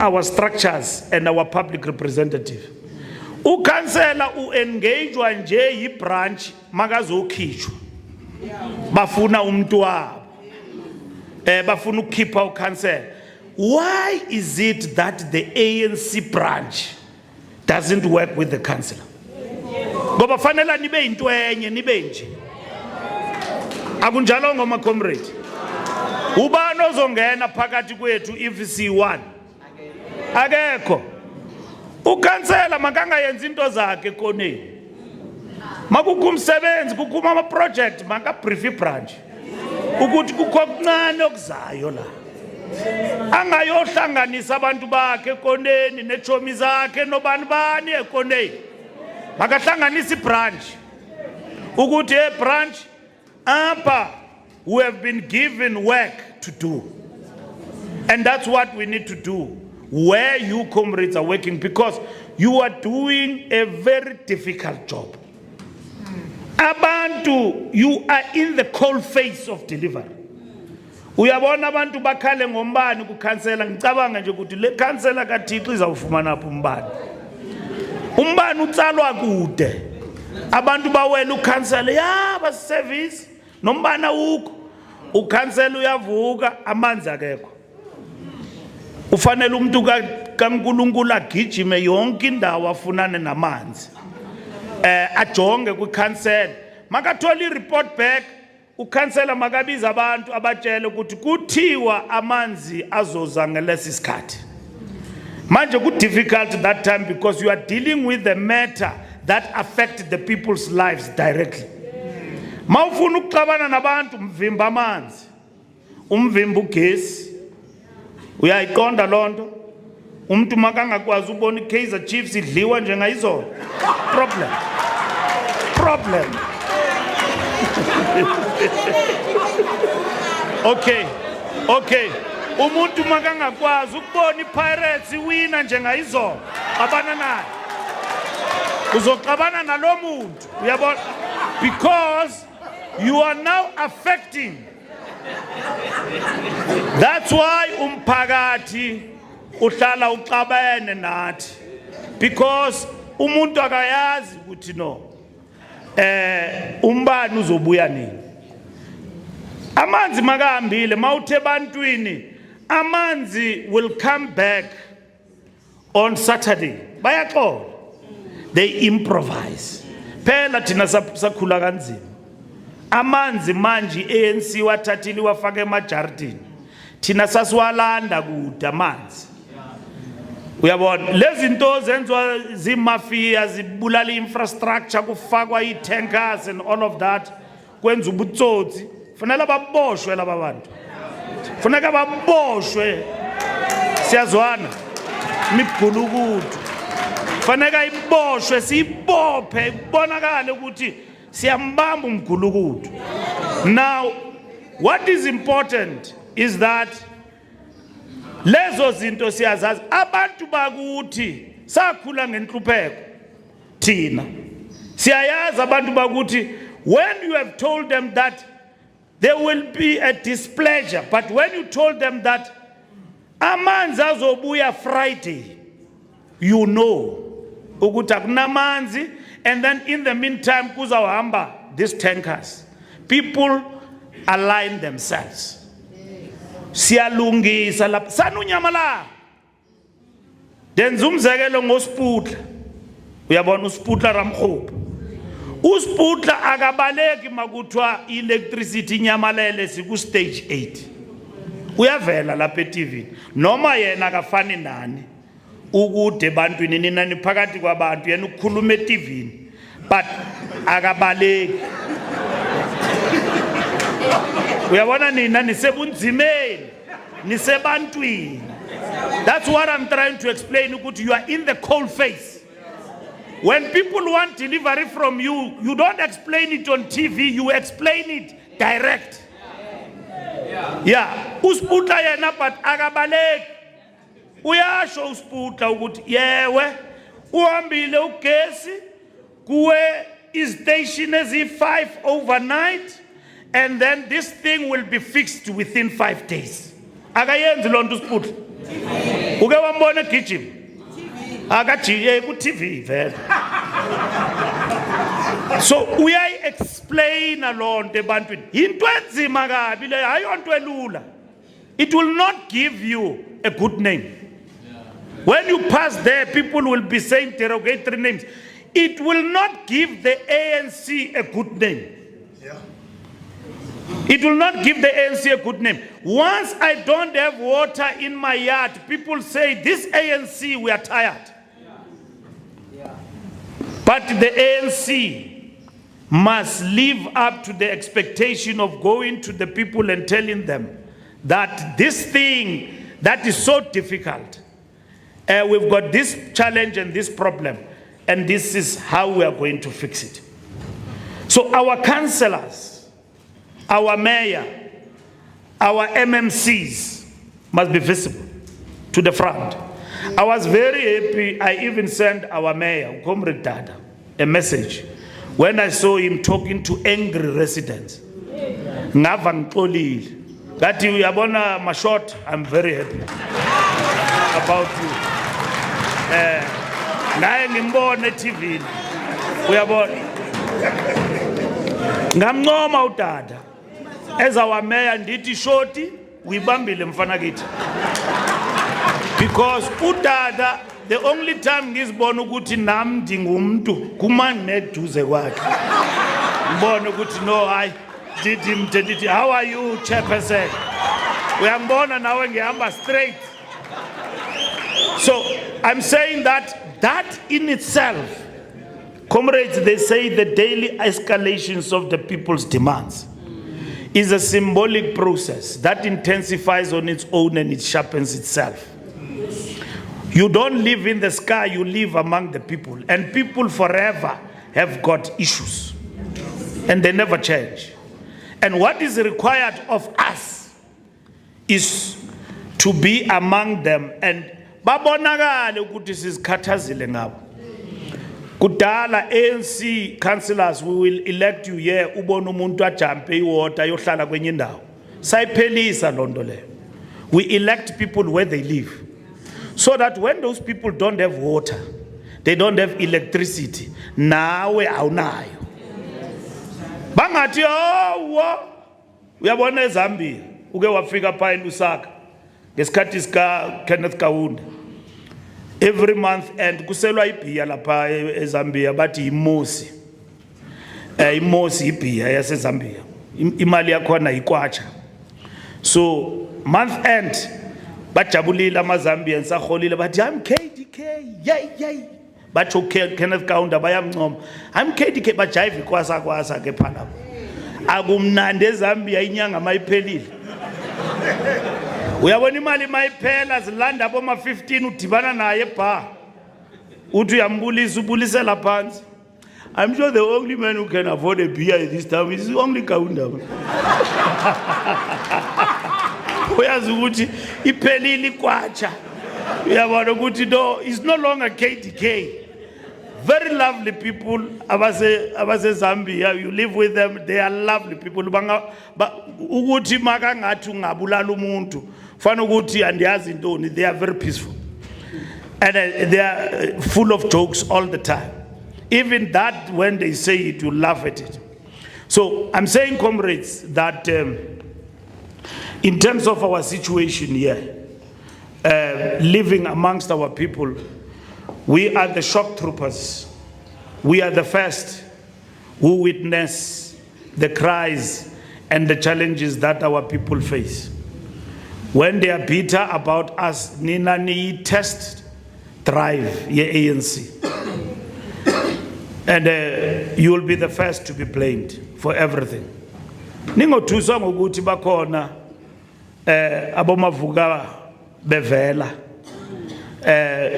our structures and our public representative. Ukhansela uengagwa nje yibranch makazokhishwa. Bafuna umuntu wabo. Bafuna ukukhipha ukhansela. Why is it that the ANC branch doesn't work with the councillor? Ngoba fanele nibe into enye nibe nje. Akunjalo ngoma comrade. Ubani ozongena phakathi kwethu if C1? Akekho. Ukhansela makangayenza into zakhe koneni. Makukumsebenzi kukuma ama project maka brief branch. Ukuthi kukho okuncane okuzayo la. Angayohlanganisa abantu bakhe koneni nechomi zakhe nobani bani ekoneni. Makahlanganisa ibranch. Ukuthi branch apha who have been given work to do. And that's what we need to do. Where you comrades are working, because you are doing a very difficult job. Abantu, you are in the cold face of delivery. Uyabona abantu bakhale ngombani kukhansela ngicabanga nje ukuthi le khansela kaThixo izawufumana apho umbani. Umbani utsalwa kude. Abantu bawela ukhansela ya basiservice nombana ukho. Ukhansela uyavuka amanzi akekho. Ufanele umuntu kaNkulunkulu agijime yonke indawo afunane namanzi. Ajonge kukhansela. Makathola report back. Ukhansela makabiza abantu abatshele ukuthi kuthiwa amanzi azoza ngelesi sikhathi. Manje ku difficult that time because you are dealing with the matter that affect the people's lives directly. Mawufuna ukuxabana nabantu umvimba amanzi. Umvimba ugesi. Uyayiqonda lonto. Umuntu makangakwazi ubona iKaizer Chiefs idliwa njengayizona. Problem. Okay. Umuntu makangakwazi ukubona iPirates iwina njengayizona. Xabana naye. Uzoxabana nalo muntu. Uyabona? Because you are now affecting. That's why umphakathi uhlala uxabene nathi. Because umuntu akayazi ukuthi no. Umbani uzobuya nini. Amanzi makahambile mawuthe bantwini amanzi will come back on Saturday. Bayaxola. They improvise. Phela thina sakhula kanzima. Amanzi manje ANC wathathili wafaka emajardini. Thina sasiwalanda kude amanzi. Uyabona lezi zinto zenziwa zimafia zibulala infrastructure kufakwa tankers and all of that kwenza ubutsotsi. Fanele baboshwe laba bantu. Funeka baboshwe. Siyazwana. Mibhulukudu. Faneka iboshwe sibophe ibonakale ukuthi siyambamba umgulukudu. Now what is important is that lezo zinto siyazazi abantu bakuthi sakhula ngenhlupheko thina siyayazi abantu bakuthi when you have told them that there will be a displeasure, but when you told them that amanzi azobuya Friday, you know ukuthi akunamanzi, and then in the meantime kuzawahamba these tankers. People align themselves. Siyalungisa lapha sanunyamala. Denza umzekelo ngoSiputla. Uyabona uSiputla Ramkhopa. uSiputla akabaleki makuthiwa electricity inyamalele siku stage 8. Uyavela lapha eTV. Noma yena akafani nani. Ukude bantwini nina niphakathi kwabantu yena ukukhuluma eTV. But akabaleki. Uyabona nina nisebunzimeni nisebantwini. That's what I'm trying to explain ukuthi you are in the cold face. When people want delivery from you, you don't explain it on TV, you explain it direct. Yeah. uSiputla yena but akabaleki. Uyasho uSiputla ukuthi yewe uhambile ugesi kuwe istation ezi5 overnight and then this thing will be fixed within 5 days. Akayenzi lonto uSiputla. Uke wambona gijima. Akajiye ku TV vele. So uyayi explain alonto ebantwini. Into enzima kabi le ayonto elula. It will not give you a good name. When you pass there, people will be saying derogatory names. It will not give the ANC a good name. It will not give the ANC a good name. Once I don't have water in my yard, people say, this ANC, we are tired. But the ANC must live up to the expectation of going to the people and telling them that this thing that is so difficult, we've got this challenge and this problem, and this is how we are going to fix it. So our councillors, our mayor, our MMCs must be visible to the front. I was very happy. I even sent our mayor, Comrade Dada, a message when I saw him talking to angry residents. Ngava ngixolile. That you yabona mashort, I'm very happy about you. Naye ngimbone TV. Uyabona. Ngamncoma uDada. As our mayor ndithi shorty, uyibambile mfana kithi. Because uDada, the only time ngizibona ukuthi nami ndingumuntu kumaneduze kwakhe. Ngibona ukuthi no hayi ndithi how are you chairperson? Uyambona nawe ngihamba straight. So I'm saying that in itself, comrades, they say the daily escalations of the people's demands is a symbolic process that intensifies on its own and it sharpens itself. You don't live in the sky, you live among the people. And people forever have got issues. And they never change. And what is required of us is to be among them and babonakale ukuthi sizikhathazile ngabo. Kudala ANC councillors, we will elect you here ubona umuntu ajampe iwater yohlala kwenye indawo. Sayiphelisa lonto le. We elect people where they live. So that when those people don't have water, they don't have electricity, nawe awunayo. Bangathi uyabona eZambia uke wafika pha eLusaka ngesikhathi sika Kenneth Kaunda. Every month and kuselwa ibhiya lapha eZambia bathi imosi. Imosi ibhiya yaseZambia. Imali yakhona ikwacha. So month end bajabulile amaZambians aholile bathi I'm KDK yay. Bathi Kenneth Kaunda bayamncoma. I'm KDK bajive kwasa ke phana. Akumnandi eZambia inyanga mayiphelile. Uyabona imali mayiphela zilanda boma 15 udibana naye bar. Uthi uyambulisa ubulisela phansi. I'm sure the only man who can afford a beer at this time is only Kaunda. Uyazi ukuthi iphelile ikwacha. Uyabona ukuthi no, it's no longer KDK. Very lovely people, abase Zambia, you live with them, they are lovely people. Uguti makangathi ungabulala umuntu, fana ukuthi andiyazi intoni, they are very peaceful. And they are full of jokes all the time. Even that, when they say it, you laugh at it. So I'm saying, comrades, that in terms of our situation here, living amongst our people, we are the shock troopers. We are the first who witness the cries and the challenges that our people face. When they are bitter about us, nina ni test drive ye ANC. And you will be the first to be blamed for everything. Ningothuswa ngokuthi bakhona abomavuka bevela.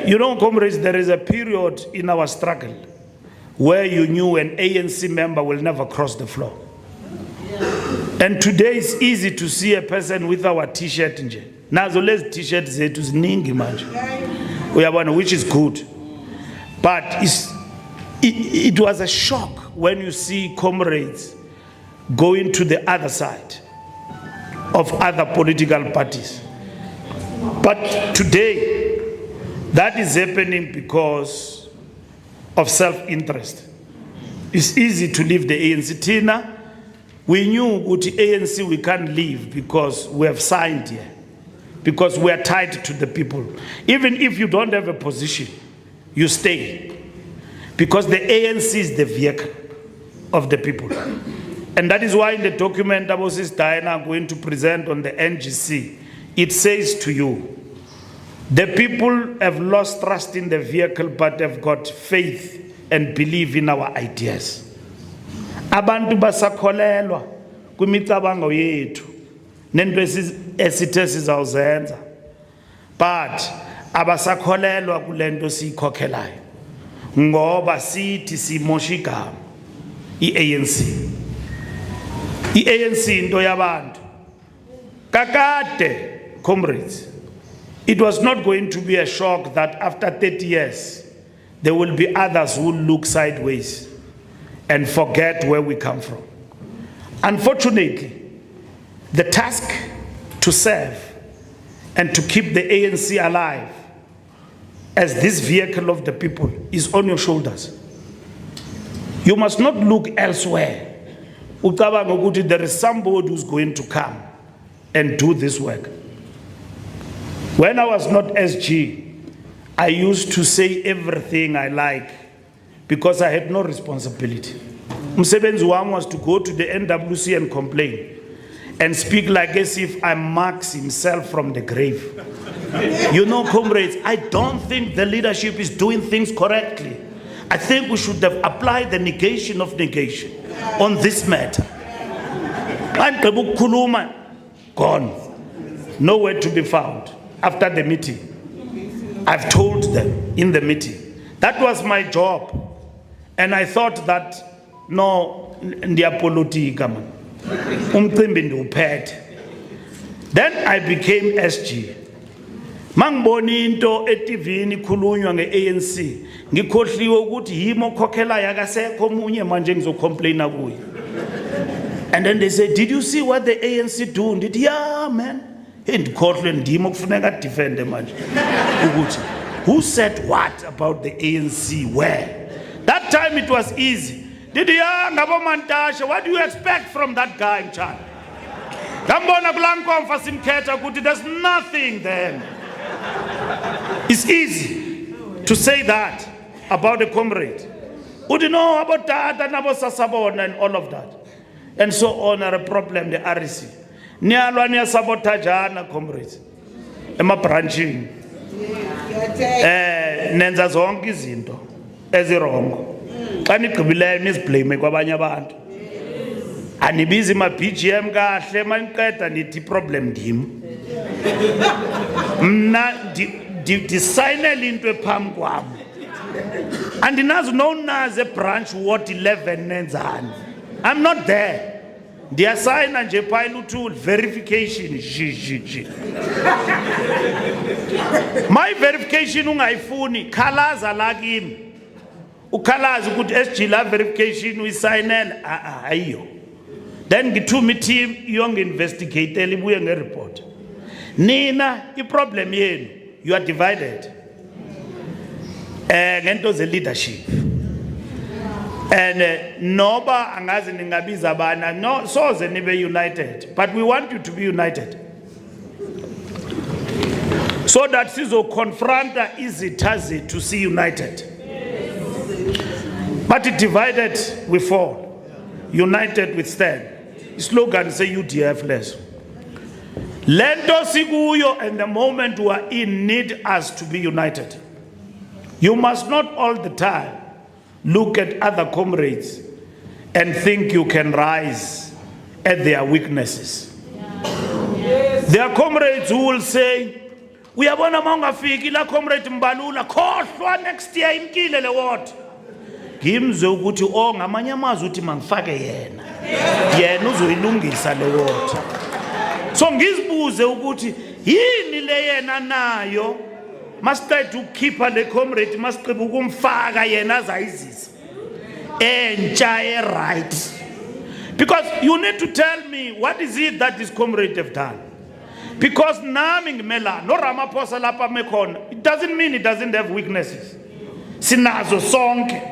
You know, comrades, there is a period in our struggle where you knew an ANC member will never cross the floor. And today it's easy to see a person with our t-shirt nje. Nazo lezi t-shirt zethu ziningi manje. Uyabona, which is good. But it was a shock when you see comrades going to the other side of other political parties. But today, That is happening because of self-interest. It's easy to leave the ANC. Tina, we knew with the ANC we can't leave because we have signed here, because we are tied to the people. Even if you don't have a position, you stay, because the ANC is the vehicle of the people. And that is why in the document that was Diana going to present on the NGC, it says to you, the people have lost trust in the vehicle, but have got faith and believe in our ideas. Abantu basakholelwa kwimicabango yethu nento esithe sizawuzenza, but abasakholelwa kulento siyikhokhelayo ngoba sithi simosha igama i-ANC. I-ANC into yabantu kakade, comrades. It was not going to be a shock that after 30 years there will be others who look sideways and forget where we come from. Unfortunately, the task to serve and to keep the ANC alive as this vehicle of the people is on your shoulders. You must not look elsewhere. There is somebody who's going to come and do this work. When I was not SG, I used to say everything I like because I had no responsibility. Umsebenzi wami was to go to the NWC and complain and speak like as if I'm Marx himself from the grave. You know, comrades, I don't think the leadership is doing things correctly. I think we should have applied the negation of negation on this matter. Gone. Nowhere to be found. After the meeting, I've told them in the meeting. That was my job. And I thought that, no, ndiya politika man. Umcimbi ndiwuphethe. Then I became SG. Mangibona into eTVini ikhulunywa nge-ANC, ngikhohliwe ukuthi yimo okhokhelayo akasekho omunye manje ngizocomplaina kuye. And then they said, did you see what the ANC do? Did yeah, man. Who said what about the ANC? Where? That time it was easy. Did you what do you expect from that guy in charge? There's nothing then. It's easy to say that about a comrade. Would you know about that and about Sasabon and all of that? And so on are a problem, the RC. Niyalwa niya sabotajana, comrades. Ema branching. Nenza zonke izinto ezirongo. Xa nigqibileyo nizblame kwabanye abantu. Anibizi ma BGM kahle maniqeda nithi problem ndim. Mna designele into ephambi kwami. Andinazi nonaze branch what 11 nenzani. I'm not there. They assign and pilot tool verification. My verification ungayifuni khalaza la kimi. Ukhalaza ukuthi SG la verification uyisign ayiyo. Then ngithuma team yonke investigate libuye ngereport. Nina iproblem yenu, you are divided. Ngento ze leadership. And noba angazi ningabiza bana no soze nibe united, but we want you to be united so that sizo confront izithazi to see united. But divided we fall, united we stand. Slogan say UDF less. Lento sikuyo, and the moment we are in need us to be united. You must not all the time look at other comrades and think you can rise at their weaknesses. There are comrades who will say, we are one among Afiki, la comrade Mbalula, khohlwa next year imkile le what? Gimze ukuthi o ngamanye amazwi uthi mangifake yena. Yena uzoyilungisa le what. So ngizibuze ukuthi yini le yena nayo? Must try to keep the comrade, must ukumfaka yena azayizisa. Entsha right. Because you need to tell me what is it that this comrade have done. Because nami ngimela no Ramaphosa lapha mekhona It doesn't mean it doesn't have weaknesses. Sinazo sonke.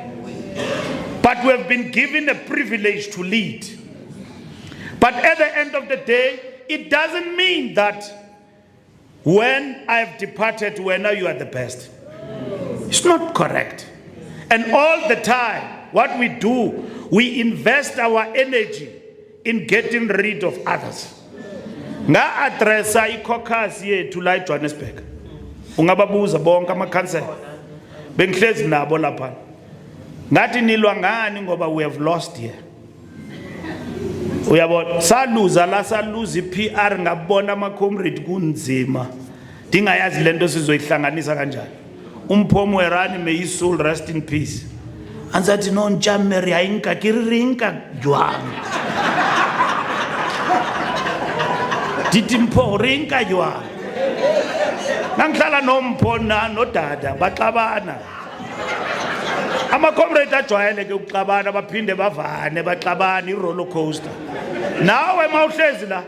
But we have been given a privilege to lead. But at the end of the day, it doesn't mean that when I have departed, now you are the best. It's not correct. And all the time, what we do, we invest our energy in getting rid of others. Nga addressa i-caucus yethu la eJohannesburg. Ungababuza bonke ama-council. Bengihlezi nabo lapha. Ngathi nilwa ngani ngoba we have lost here. Uyabona saluza la saluza i-PR ngabona ama-comrade kunzima. Dingayazi lento sizoyihlanganisa kanjani. Umphomo werani, may his soul rest in peace. Anzathi no nchameri ayinka kiririnka jwang. Dithi mpho rinka jwang. Nangihlala nompho nodada baxabana. Ama-comrade ajwayeleke ukuxabana baphinde bavane baxabana i-roller coaster. Nawe mawuhlezi la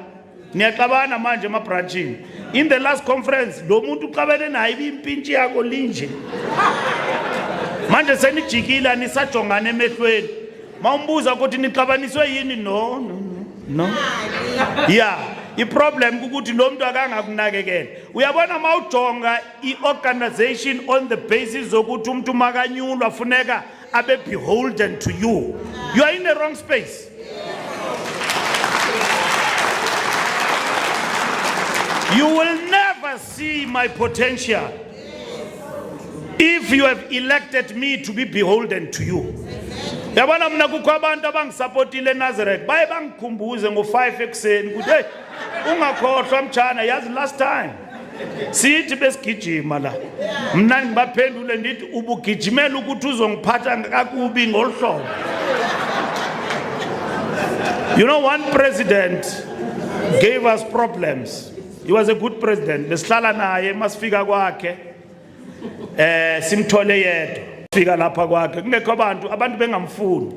niyaxabana manje ema-branchini. In the last conference lo muntu uxabene naye impintshi yakho linje. Manje senijikile nisajongana emehlweni. Mawumbuza ukuthi nixabaniswe yini? No. Yeah. I-problem kukuthi lo muntu akangakunakekela. Uyabona mawujonga i-organization on the basis zokuthi umuntu makanyulwa funeka abe beholden to you. You are in the wrong space. You will never see my potential if you have elected me to be beholden to you. Yabona mina kukho abantu abangisupportile eNazareth baye bangikhumbuze ngo5 ekseni ukuthi hey ungakhohlwa mtshana yazi last time sithi besigijima la mina ngibaphendule ndithi ubugijimela ukuthi uzongiphatha kakubi ngolhlobo. You know, one president gave us problems. He was a good president. Besihlala naye masifika kwakhe simthole yedwa. Fika lapha kwakhe kungekho abantu bengamfuni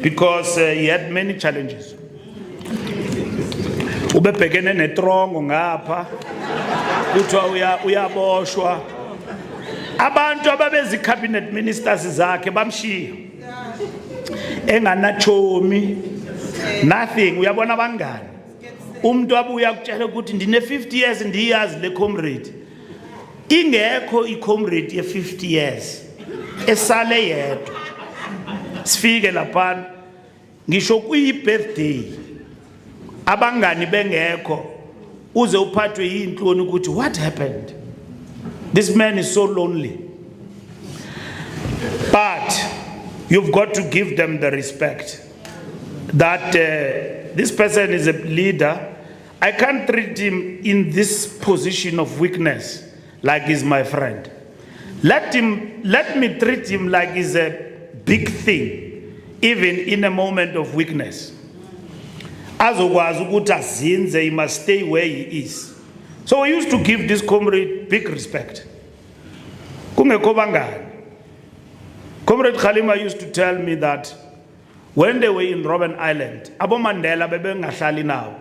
because he had many challenges. Ubebhekene netrongo ngapha kuthiwa uyaboshwa. Abantu ababezi cabinet ministers zakhe bamshiya enganachomi nothing. Uyabona bangani umuntu abuya kutshela ukuthi ndine 50 years ndiyazi le comrade ingekho i-comrade ye 50 years esale yedwa sifike lapha ngisho kuyi-birthday abangani bengekho uze uphathwe yinhloni ukuthi what happened, this man is so lonely. But you've got to give them the respect that this person is a leader. I can't treat him in this position of weakness like he's my friend. Let me treat him like he's a big thing, even in a moment of weakness. Azokwazi ukuthi azinze, he must stay where he is. So we used to give this comrade big respect. Kungekho bangani. Comrade Khalima used to tell me that when they were in Robben Island, Abo Mandela bebengahlali nawo.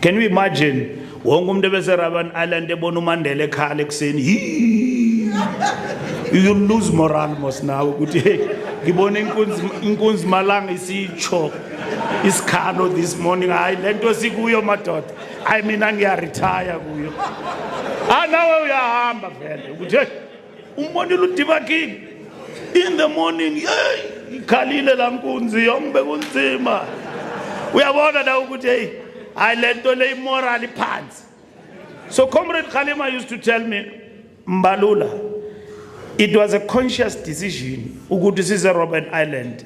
Can you imagine? Wonke umuntu bese Robben Island ebona uMandela ekhala ekuseni. You lose moral mos now ukuthi hey ngibona inkunzi malanga isitsho isikhalo this morning. Hayi lento sikuyo madoda. I mean ngiyaretire kuyo. Nawe uyahamba vele ukuthi hey umbonile uDiba King in the morning hey ikhalile la nkunzi yonke kunzima. Uyabona na ukuthi hey hayi lento le moral phansi. So Comrade Khalima used to tell me, Mbalula, it was a conscious decision ukuthi size Robben Island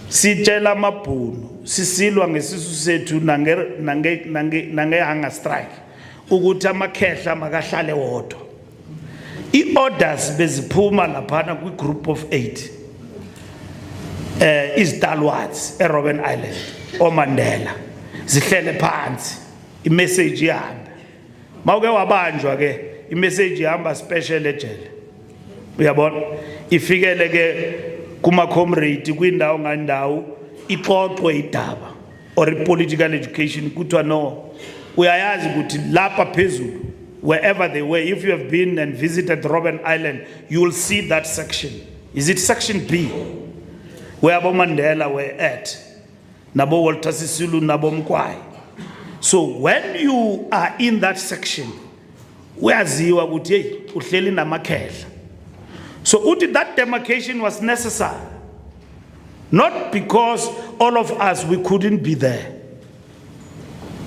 sitshela amabhunu sisilwa ngesisu sethu nange hunger strike ukuthi amakhehla makahlale wodwa. I-orders beziphuma laphana kwi-group of 8 izidalwads eRobben Island oMandela zihlele phansi imessage yahamba. Mawuke wabanjwa ke imessage yahamba special ejele. Uyabona ifikele ke kuma comrade kwindawo ngandawo ixoxwe idaba or political education kuthiwa no uyayazi ukuthi lapha phezulu wherever they were. If you have been and visited Robben Island, you will see that section. Is it section B? Where Abo Mandela were at. Nabo Walter Sisulu, Nabo Mkwai. So when you are in that section, where ziwa ukuthi uhleli namakhehla. So uthi that demarcation was necessary. Not because all of us, we couldn't be there.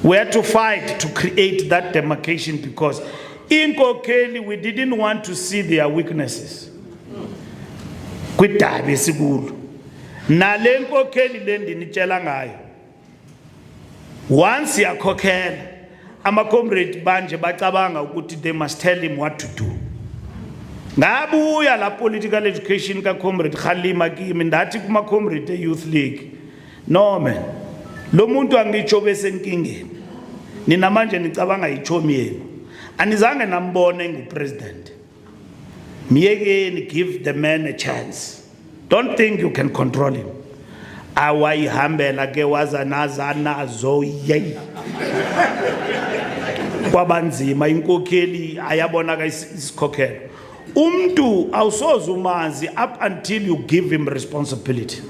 We had to fight to create that demarcation because in Kokeli, we didn't want to see their weaknesses. Kwitabi sigulu. Nale Kokeli lendi nitshela ngayo. Once yakhokela, ama-comrade banje bacabanga ukuthi they must tell him what to do. Ngabuya la political education ka comrade Khalima kimi ndathi kuma comrade youth league. No man. Lo muntu angitsho bese nkingeni. Nina manje nicabanga ichomi yenu. Anizange nambone ngupresident. Miyekeni, give the man a chance. Don't think you can control him. Awayihambela ke wazanazana zo yey. Kwabanzima inkokheli ayabonaka isikhokhelo. Umntu awusoze umanzi up until you give him responsibility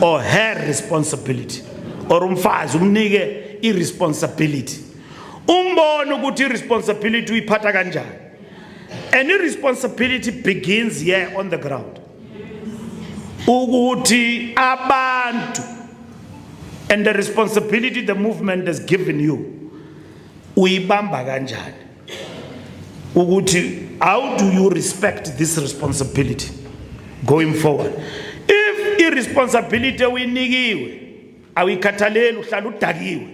or her responsibility or umfazi umnike irresponsibility. Umbone ukuthi irresponsibility uyiphatha kanjani. And irresponsibility begins here on the ground. Ukuthi abantu and the responsibility the movement has given you uyibamba kanjani. Ukuthi how do you respect this responsibility going forward? If irresponsibility uyinikiwe awuyikhathaleli uhlala udakiwe.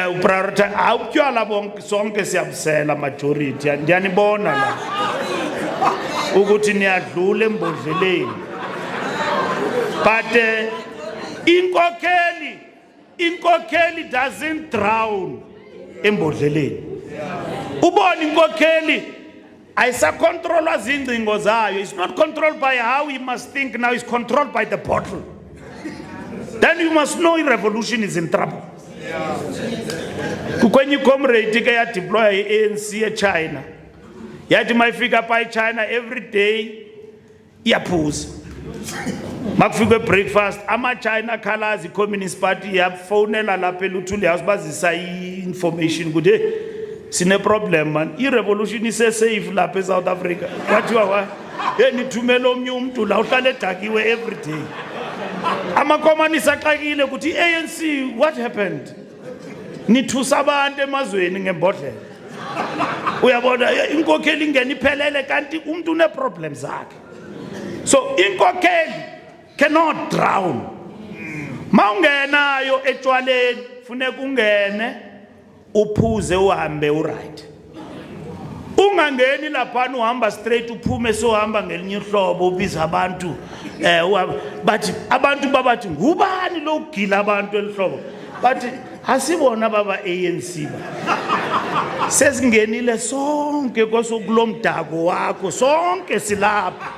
Uprioritize awutyala bonke sonke siyabusela majority ndiyanibona la ukuthi niyadlula embodleleni. But inkokheli doesn't drown embodleleni. Ubona inkokheli ayisacontrolwa zingcingo zayo. It's not controlled by how he must think now, it's controlled by the bottle. Then you must know a revolution is in trouble. Kukwenye comrade ke ya deploy ANC China. Yathi mayifika pa China every day iyaphuza. Makufika breakfast ama China colors communist party yafonela lapha eLuthuli House bazisa information ukuthi sine problem man. I revolution is safe lapha eSouth Africa. Kwathiwa wa nithumela omnye umuntu la uhlala edakiwe every day. Amakomanisi axakile ukuthi ANC what happened? Nithusa abantu emazweni ngembodlela. Uyabona inkokheli ingena iphelele kanti umuntu une problems zakhe. So inkokheli cannot drown. Maungenayo etshwaleni funeka ungene uphuze uhambe uright. Ungangeni lapha uhamba straight uphume sohamba ngelinye ihlobo ubiza abantu bathi abantu babathi ngubani lo ugila abantu elihlobo bathi asibona baba ANC ba sesingenile sonke kosokulomdako wakho sonke silapha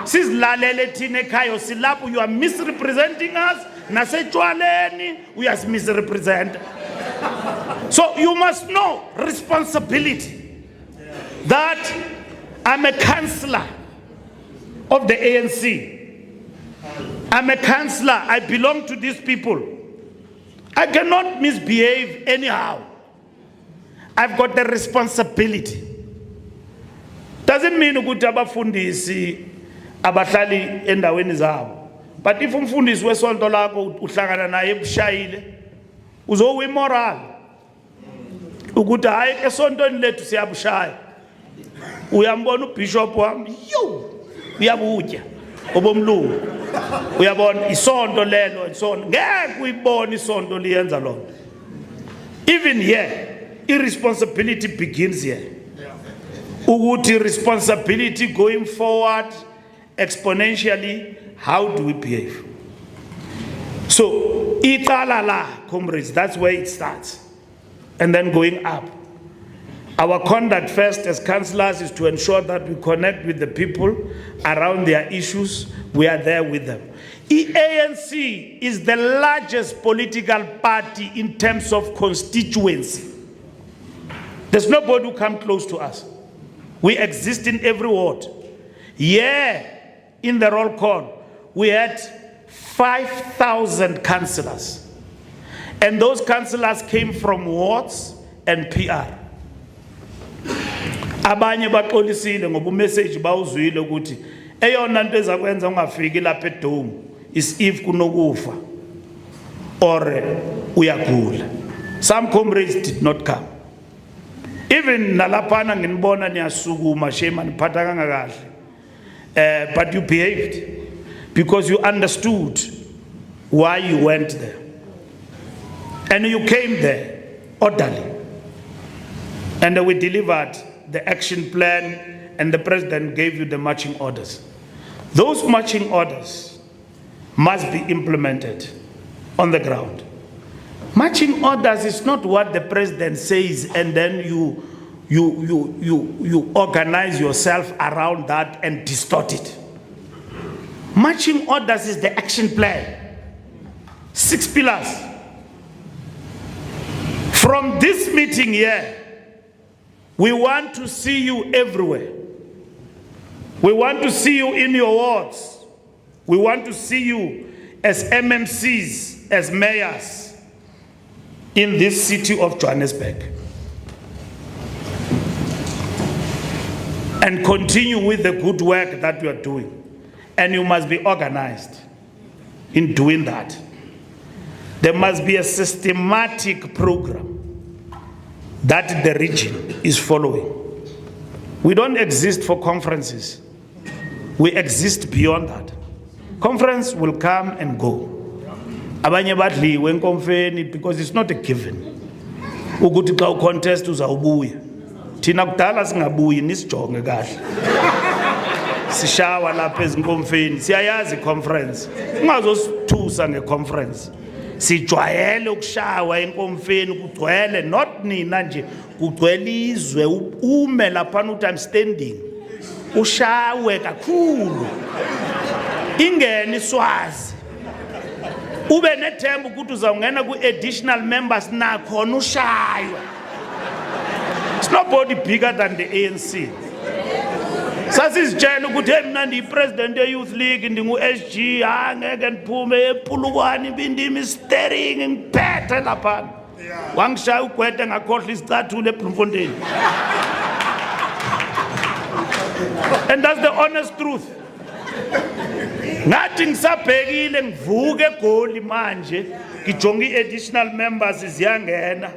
sizilalele thina ekhaya silapha. You are misrepresenting us nasetshwaleni uyasimisrepresent. So you must know responsibility that I'm a councillor of the ANC. I'm a councillor. I belong to these people. I cannot misbehave anyhow. I've got the responsibility. Doesn't mean ukuthi abafundisi abahlali endaweni zabo. But if umfundisi wesonto lakho uhlangana naye ebushayile uzowe moral ukuthi hayi esontweni lethu siyabushaya. Uyambona ubishop wami uyabutya obomlungu. Uyabona isonto lelo isonto ngeke uyibone isonto liyenza lo. Even here irresponsibility begins here. Ukuthi responsibility going forward exponentially, how do we behave? So iqala la comrades, that's where it starts, and then going up. Our conduct first as councillors is to ensure that we connect with the people around their issues. We are there with them. The ANC is the largest political party in terms of constituency. There's nobody who come close to us. We exist in every ward. Yeah, in the roll call, we had 5,000 councillors. And those councillors came from wards and PR. Abanye baxolisile ngoba message bawuzwile ukuthi eyona nto ezakwenza ungafiki lapha eDome is if kunokufa or uyagula. Some comrades did not come. Even nalaphana nginibona niyasukuma shema niphatha kangakahle. But you behaved because you understood why you went there. And you came there orderly. And we delivered the action plan, and the president gave you the marching orders. Those marching orders must be implemented on the ground. Marching orders is not what the president says and then you organize yourself around that and distort it. Marching orders is the action plan. 6 pillars. From this meeting here, we want to see you everywhere. We want to see you in your wards. We want to see you as MMCs, as mayors in this city of Johannesburg. And continue with the good work that you are doing. And you must be organized in doing that. There must be a systematic program that the region is following. We don't exist for conferences. We exist beyond that. Conference will come and go. Abanye badliwe enkonfeni because it's not a given. Ukuthi xa ucontest uzawubuya. Thina kudala singabuyi nisijonge kahle. Sishawa lapha ezinkonfeni. Siyayazi conference. Ungazosithusa ngeconference. Sijwayele ukushawa enkonfeni kugcwele not nina nje kugcwele izwe ume lapha uthi I'm standing ushawe kakhulu ingene iswazi ube nethemba ukuthi uzawungena ku additional members nakhona ushaywa. It's nobody bigger than the ANC. Sasizitshela ukuthi hey mina ndiyipresident ye-Youth League ndingu SG ngeke ndiphume ePulukwane ibindimi steering ngiphethe lapha. Wangishaya ugwede ngakhohlwa isicathulo eBloemfontein. And that's the honest truth. Ngathi ngisabhekile ngivuke eGoli manje ngijonga i-additional members ziyangena.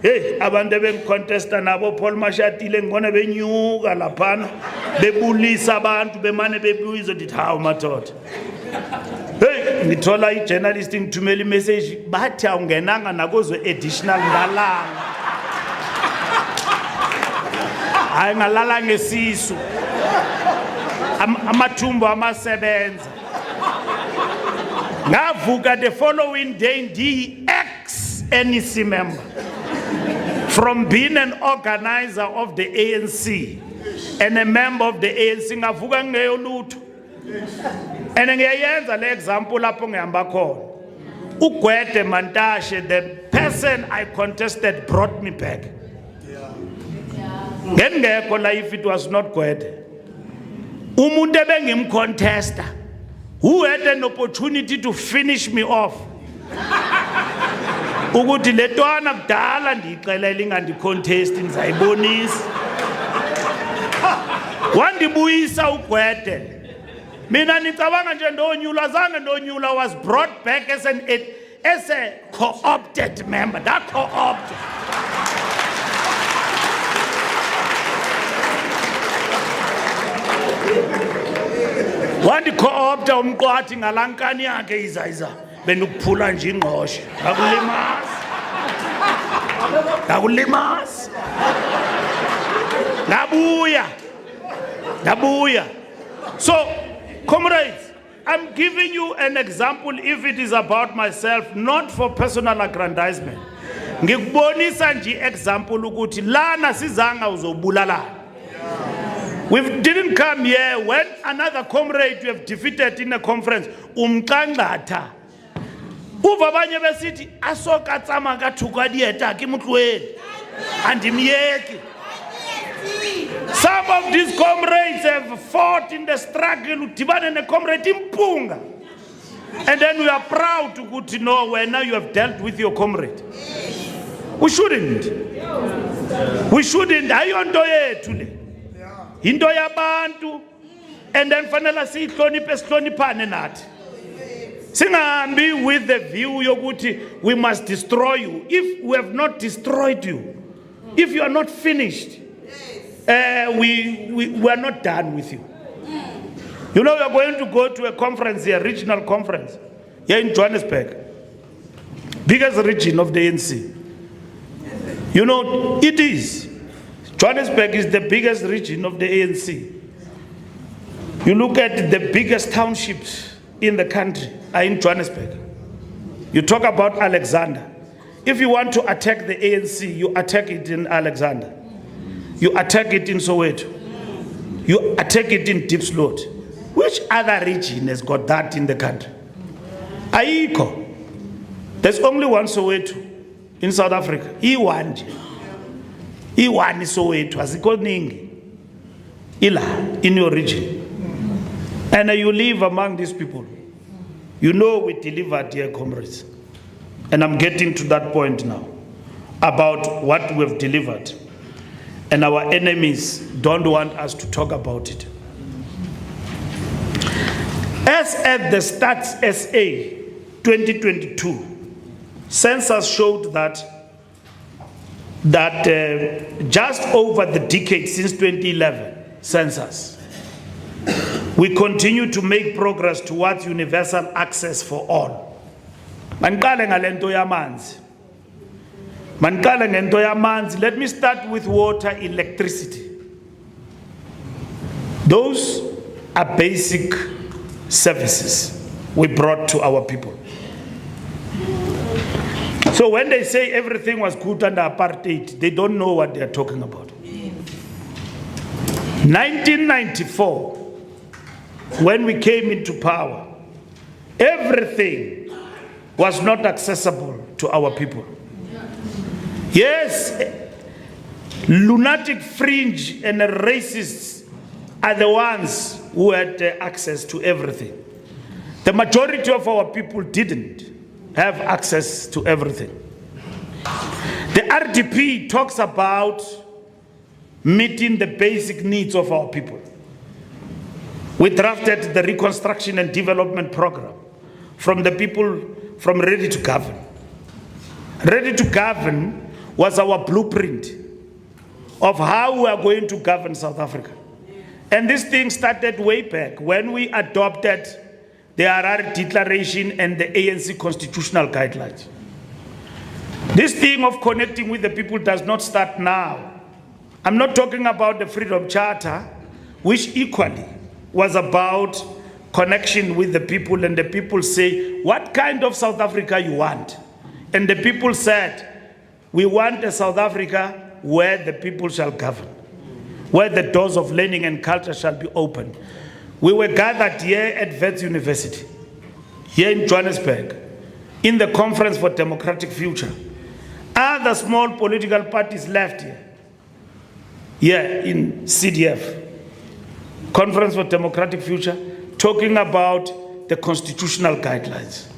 Hey, abantu bengicontesta nabo Paul Mashatile ngibona benyuka laphana bebulisa abantu bemane bebuyiza ndithi hawu madoda. Hey, ngithola i-journalist ngithumela i-message bathi awungenanga nakozwe additional ngalanga. Hayi ngalala ngesisu. Amathumbu amasebenza. Ngavuka the following day ndi ex-NEC member. From being an organizer of the ANC and a member of the ANC, ngavuka ngeyolutho. And ngiyayenza le example lapho ngihamba khona. Ugwede Mantashe, the person I contested, brought me back. Ngengekho la if it was not Gwede. Umuntu ebengimcontesta who had an opportunity to finish me off. Ukuthi letwana kudala ndixelela ingandicontest ngizayibonisa. Wandibuyisa uGwede. Mina nicabanga nje ndonyula zange ndonyula was brought back as a co-opted member. That co-opted. Wandi co-opta umqwathi ngalankani yakhe iza. Benukuphula nje ingqoshe ngakulimazi ngabuya. So comrades, I'm giving you an example if it is about myself, not for personal aggrandizement. Ngikubonisa nje example ukuthi lana sizanga uzobulala. We didn't come here when another comrade you have defeated in a conference umqanqatha. Uva abanye besithi asokatsama kathuka dieta ke motlwele. andimyeki. Some of these comrades have fought in the struggle udibane necomrade impunga, and then we are proud to know where now you have dealt with your comrade. We shouldn't. Ayonto yethu le. Into yabantu, and then fanele sihloniphane nathi. Singahambi with the view yokuthi we must destroy you. If we have not destroyed you, if you are not finished, we are not done with you. You know, we are going to go to a conference here, regional conference, here in Johannesburg, biggest region of the ANC. You know, it is. Johannesburg is the biggest region of the ANC. You look at the biggest townships in the country are in Johannesburg. You talk about Alexander. If you want to attack the ANC, you attack it in Alexander. You attack it in Soweto. You attack it in Deep Slot. Which other region has got that in the country? Ayikho. There's only one Soweto in South Africa. Iwan is Soweto. Azikho ningi. Ila, in your region. And you live among these people. You know we delivered, dear comrades. And I'm getting to that point now about what we have delivered. And our enemies don't want us to talk about it. As at the Stats SA 2022, census showed that just over the decade since 2011 census, we continue to make progress towards universal access for all. Manqale ngalento yamanzi. Let me start with water, electricity. Those are basic services we brought to our people. So when they say everything was good under apartheid, they don't know what they are talking about. 1994, when we came into power, everything was not accessible to our people. Yes, lunatic fringe and racists are the ones who had access to everything. The majority of our people didn't have access to everything. The RDP talks about meeting the basic needs of our people. We drafted the Reconstruction and Development Program from the people from Ready to Govern. Ready to Govern was our blueprint of how we are going to govern South Africa. And this thing started way back when we adopted the Harare Declaration and the ANC Constitutional Guidelines. This thing of connecting with the people does not start now. I'm not talking about the Freedom Charter, which equally was about connection with the people, and the people say, what kind of South Africa you want? And the people said, we want a South Africa where the people shall govern, where the doors of learning and culture shall be open. We were gathered here at Wits University, here in Johannesburg, in the Conference for Democratic Future. Other small political parties left here in CDF, Conference for Democratic Future, talking about the constitutional guidelines.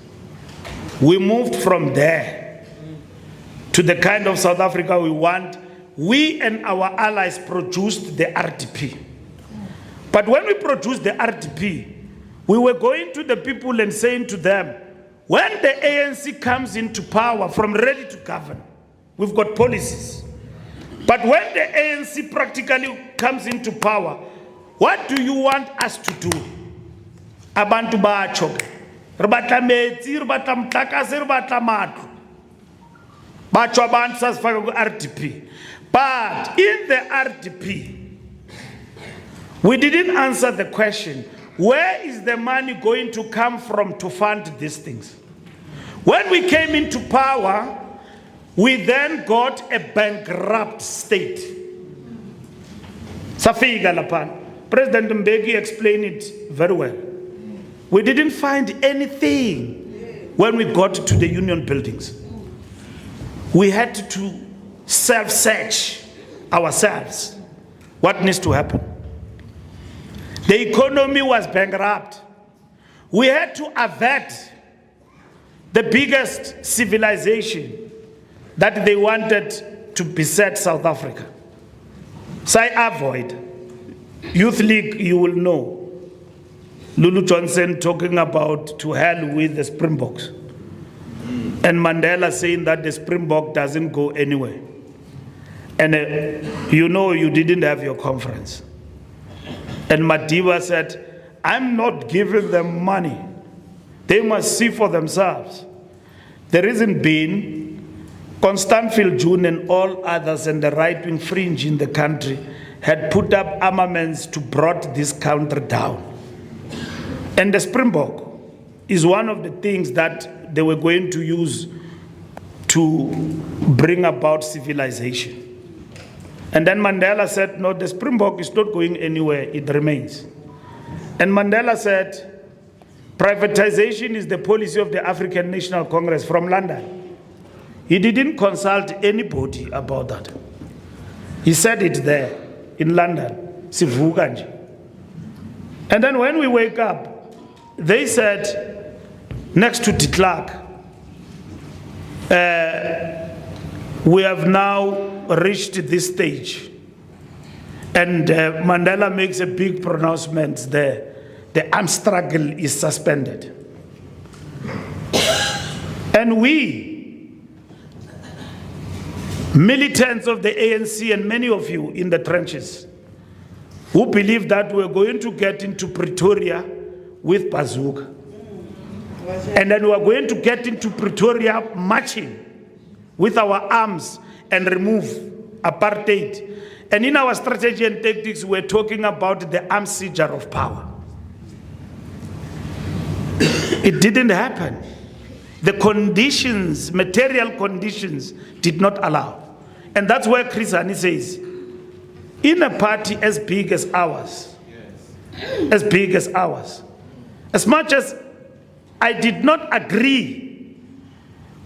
We moved from there to the kind of South Africa we want. We and our allies produced the RDP. But when we produced the RDP, we were going to the people and saying to them, when the ANC comes into power from Ready to Govern, we've got policies. But when the ANC practically comes into power, what do you want us to do? Abantu bacho. Rbatla metsi, rbatla mtlakase, rbatla matlo. Bacho abantu sasifaka ku RDP. But in the RDP, we didn't answer the question, where is the money going to come from to fund these things? When we came into power, we then got a bankrupt state. Safika lapha. President Mbeki explained it very well. We didn't find anything when we got to the union buildings. We had to self-search ourselves. What needs to happen? The economy was bankrupt. We had to avert the biggest civilization that they wanted to beset South Africa. So I avoid. Youth League, you will know. Lulu Johnson talking about to hell with the Springboks. And Mandela saying that the Springbok doesn't go anywhere. And you know you didn't have your conference. And Madiba said, I'm not giving them money. They must see for themselves. The reason being, Constantine June and all others and the right-wing fringe in the country had put up armaments to brought this country down. And the Springbok is one of the things that they were going to use to bring about civilization. And then Mandela said, no, the Springbok is not going anywhere, it remains. And Mandela said, privatization is the policy of the African National Congress from London. He didn't consult anybody about that. He said it there in London, Sivuka nje. And then when we wake up, they said, next to de Klerk, we have now reached this stage. And Mandela makes a big pronouncement there. The armed struggle is suspended. And we, militants of the ANC and many of you in the trenches, who believe that we're going to get into Pretoria with bazooka. And then we're going to get into Pretoria marching with our arms and remove apartheid. And in our strategy and tactics, we're talking about the armed seizure of power. It didn't happen. The conditions, material conditions, did not allow. And that's where Chris Hani says, in a party as big as ours, as big as ours, as much as I did not agree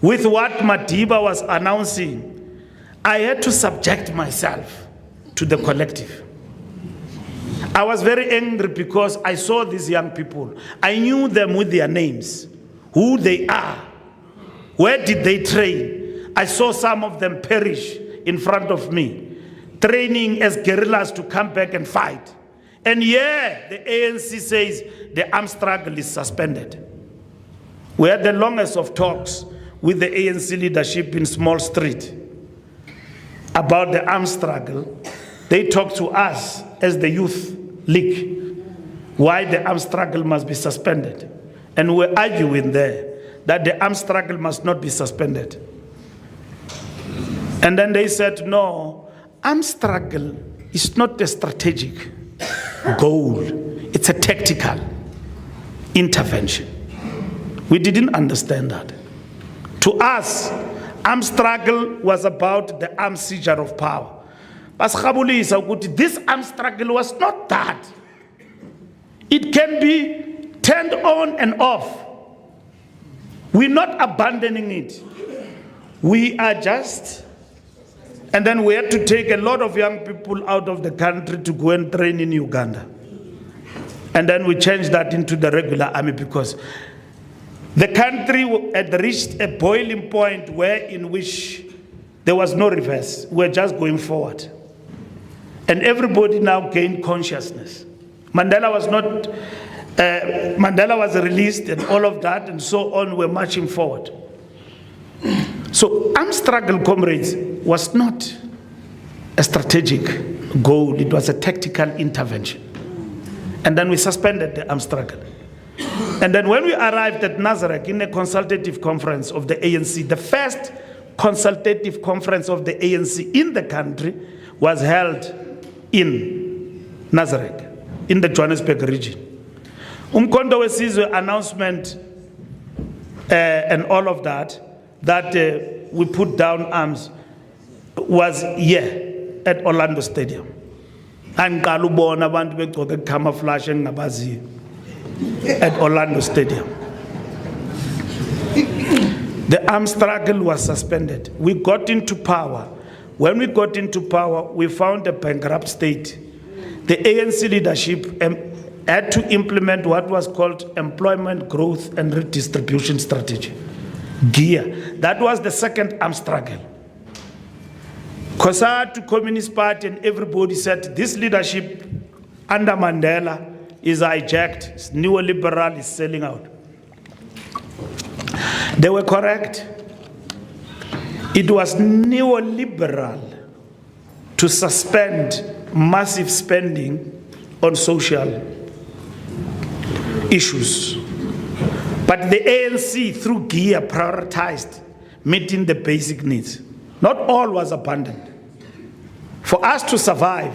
with what Madiba was announcing, I had to subject myself to the collective. I was very angry because I saw these young people. I knew them with their names, who they are, where did they train. I saw some of them perish in front of me, training as guerrillas to come back and fight. And yeah, the ANC says the armed struggle is suspended. We had the longest of talks with the ANC leadership in Small Street about the armed struggle. They talked to us as the Youth League why the armed struggle must be suspended. And we're arguing there that the armed struggle must not be suspended. And then they said, no, armed struggle is not a strategic goal. It's a tactical intervention. We didn't understand that. To us, armed struggle was about the armed seizure of power. But this armed struggle was not that. It can be turned on and off. We're not abandoning it. We are just, and then we had to take a lot of young people out of the country to go and train in Uganda. And then we changed that into the regular army because the country had reached a boiling point in which there was no reverse. We're just going forward. And everybody now gained consciousness. Mandela was released and all of that and so on, we're marching forward. So armed struggle, comrades, was not a strategic goal, it was a tactical intervention. And then we suspended the armed struggle. And then when we arrived at Nazareth in a consultative conference of the ANC, the first consultative conference of the ANC in the country was held in Nazareth, in the Johannesburg region. Umkondo Wesizwe announcement and all of that we put down arms was here at Orlando Stadium. And Kalubona abantu begcoke camouflage ngabazi at Orlando Stadium. The armed struggle was suspended. We got into power When we got into power, we found a bankrupt state. The ANC leadership had to implement what was called Employment Growth and Redistribution Strategy, GEAR. That was the second armed struggle. COSA to Communist Party, and everybody said this leadership under Mandela is hijacked, it's neoliberal, is selling out. They were correct. It was neoliberal to suspend massive spending on social issues. But the ANC, through GEAR, prioritized meeting the basic needs. Not all was abandoned. For us to survive,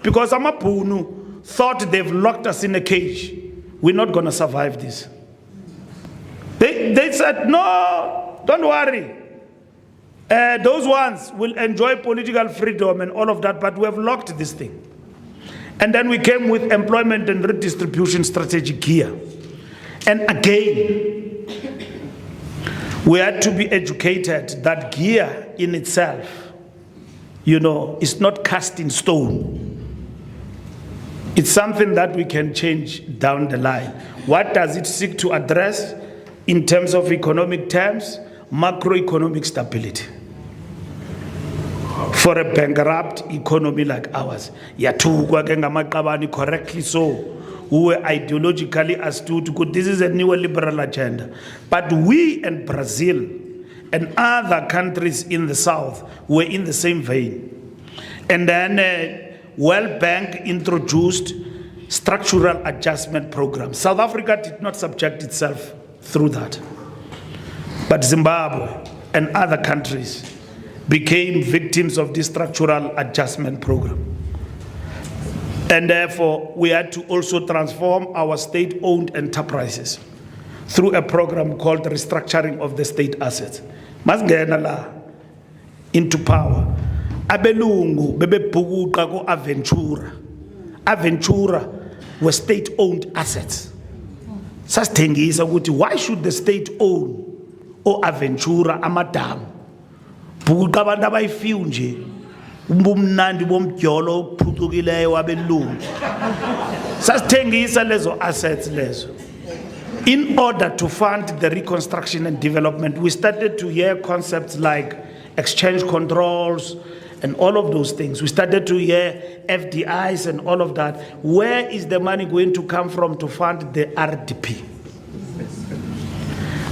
because Amapunu thought they've locked us in a cage, we're not going to survive this. They said, no, don't worry. Those ones will enjoy political freedom and all of that, but we have locked this thing. And then we came with employment and redistribution strategy GEAR. And again, we had to be educated that GEAR in itself, you know, is not cast in stone. It's something that we can change down the line. What does it seek to address in terms of economic terms? Macroeconomic stability. For a bankrupt economy like ours, correctly so, who were ideologically astute, this is a neoliberal agenda. But we and Brazil and other countries in the South were in the same vein. And then World Bank introduced structural adjustment programs. South Africa did not subject itself through that. But Zimbabwe and other countries became victims of this structural adjustment program. And therefore, we had to also transform our state-owned enterprises through a program called restructuring of the state assets. Masingena la into power. Abelungu bebebhukuqa ko Aventura. Aventura were state-owned assets. Sasithengisa ukuthi why should the state own or Aventura amadamu? Bhukuqa abantu abayifiwe nje. Umbumnandi bomdyolo ophucukileyo wabelungu. Sasithengisa lezo assets lezo. In order to fund the reconstruction and development, we started to hear concepts like exchange controls and all of those things. We started to hear FDIs and all of that. Where is the money going to come from to fund the RDP?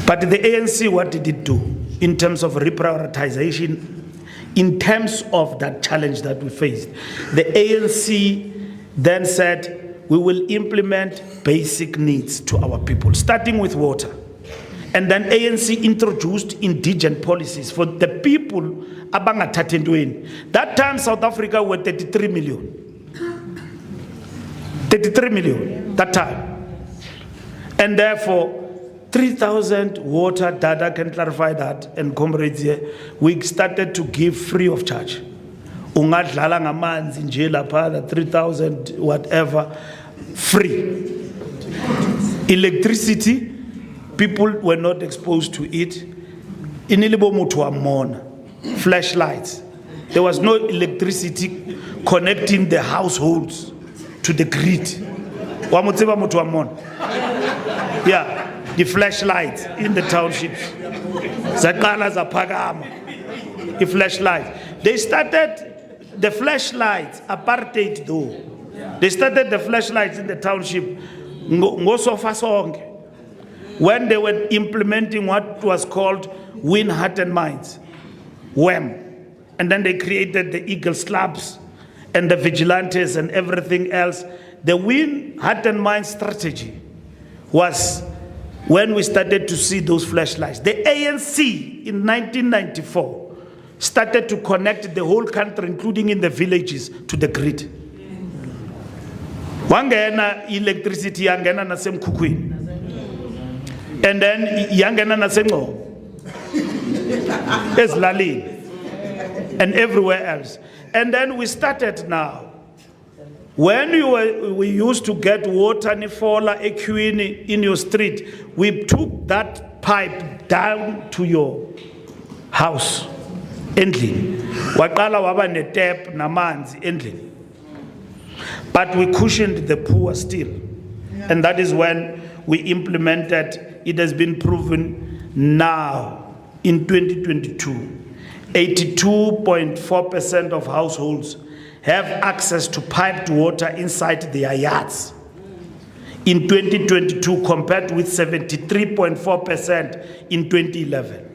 But the ANC, what did it do in terms of reprioritization, in terms of that challenge that we faced? The ANC then said, we will implement basic needs to our people, starting with water. And then ANC introduced indigent policies for the people abangathatha ntweni. That time South Africa were 33 million. 33 million, that time. And therefore, 3,000 water, Dada can clarify that, and comrades here, we started to give free of charge. Ungadlala ngamanzi nje lapha 3,000 whatever, free. Electricity, people were not exposed to it. Inilibo mutu amona, flashlights. There was no electricity connecting the households to the grid. Wamutsiba mutu amona. Yeah. The flashlights in the townships. Zakala Zapagama. The flashlights. They started the flashlights, apartheid though. They started the flashlights in the township. When they were implementing what was called Win, Heart and Minds. WHAM. And then they created the Eagle Slabs and the Vigilantes and everything else. The Win, Heart and Mind strategy was when we started to see those flashlights. The ANC in 1994 started to connect the whole country, including in the villages, to the grid. Wangena electricity yangena nasemkhukhwini. And then yangena nasenqo. Ezilalini and everywhere else. And then we started now. When we used to get water nifola equine in your street, we took that pipe down to your house. endlini. Waqala waba ne-tap namanzi endlini. But we cushioned the poor still. And that is when we implemented, it has been proven now in 2022, 82.4% of households have access to piped water inside their yards. In 2022 compared with 73.4% in 2011.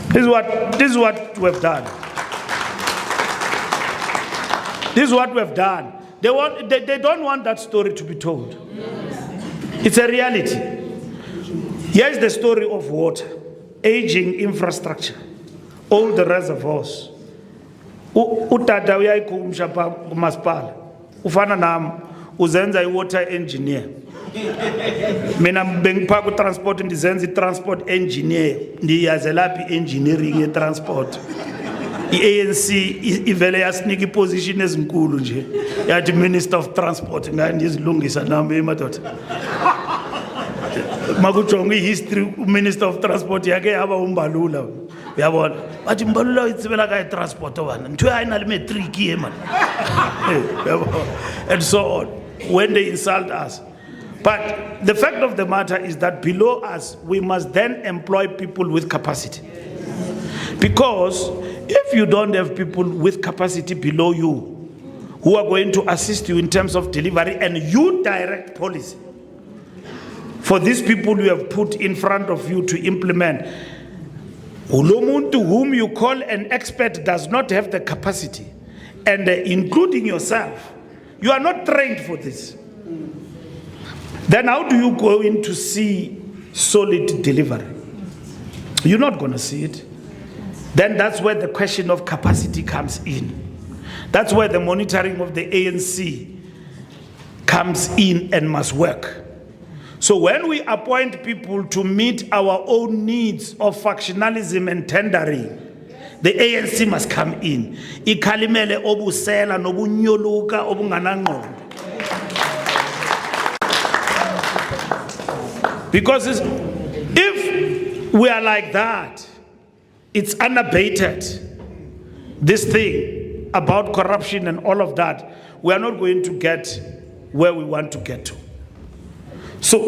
This is what we've done. This is what we've done. They don't want that story to be told. It's a reality. Here's the story of water, aging infrastructure, all the reservoirs. Utata uyayikhumsha pha kumasipala. Ufana nami uzenza i-water engineer. Mina bengipha ku transport ndizenza i-transport engineer. Ndiyazelaphi engineering ye-transport. I-ANC ivele yasinika i-position ezinkulu nje. Yathi Minister of Transport ngaye ndizilungisa nami emadoda. Makujonga i-history Minister of Transport yakhe yaba uMbalula. Uyabona? Bathi Mbalula uyitsibela ka transport obana. Ntwe ayina le matric ye man. And so on. When they insult us. But the fact of the matter is that below us, we must then employ people with capacity. Because if you don't have people with capacity below you, who are going to assist you in terms of delivery, and you direct policy for these people you have put in front of you to implement, Ulomuntu whom you call an expert does not have the capacity, and including yourself, you are not trained for this. Then how do you go in to see solid delivery? You're not going to see it. Then that's where the question of capacity comes in. That's where the monitoring of the ANC comes in and must work. So when we appoint people to meet our own needs of factionalism and tendering, the ANC must come in. Ikalimele obusela nobunyoluka obunganangqondo. Because if we are like that, it's unabated, this thing about corruption and all of that, we are not going to get where we want to get to. So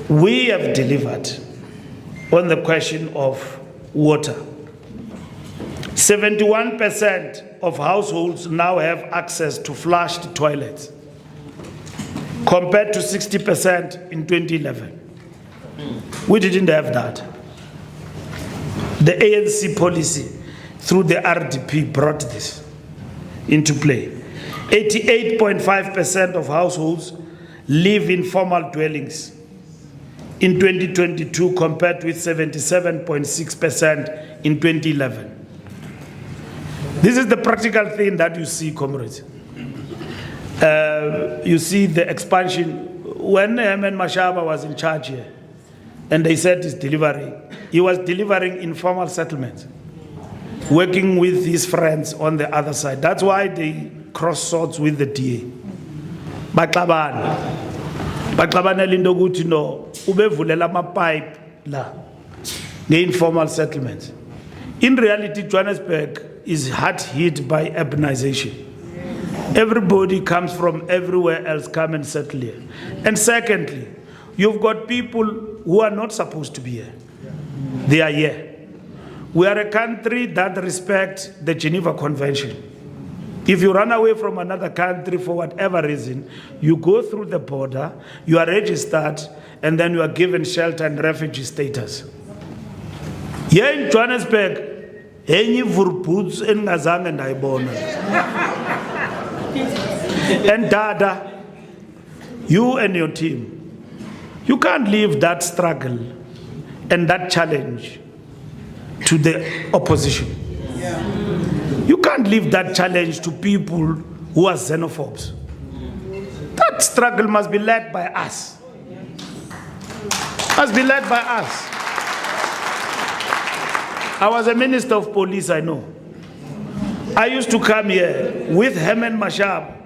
we have delivered on the question of water. 71% of households now have access to flushed toilets, compared to 60% in 2011. We didn't have that. The ANC policy through the RDP brought this into play. 88.5% of households live in formal dwellings in 2022 compared with 77.6% in 2011. This is the practical thing that you see, comrades. You see the expansion. When Herman Mashaba was in charge here, and they said he's delivering, he was delivering informal settlements, working with his friends on the other side. That's why they cross swords with the DA. Baxabana lindo ukuthi no ubevulela ama pipe la nge-informal settlements. In reality, Johannesburg is hard hit by urbanization. Everybody comes from everywhere else, come and settle here. And secondly, you've got people who are not supposed to be here. They are here. We are a country that respects the Geneva Convention. If you run away from another country for whatever reason, you go through the border, you are registered, and then you are given shelter and refugee status. Here in Johannesburg, any vurputs in Ngazang and Aibona. And Dada, you and your team, you can't leave that struggle and that challenge to the opposition. You can't leave that challenge to people who are xenophobes. That struggle must be led by us. Must be led by us. I was a minister of police, I know. I used to come here with Herman Mashaba.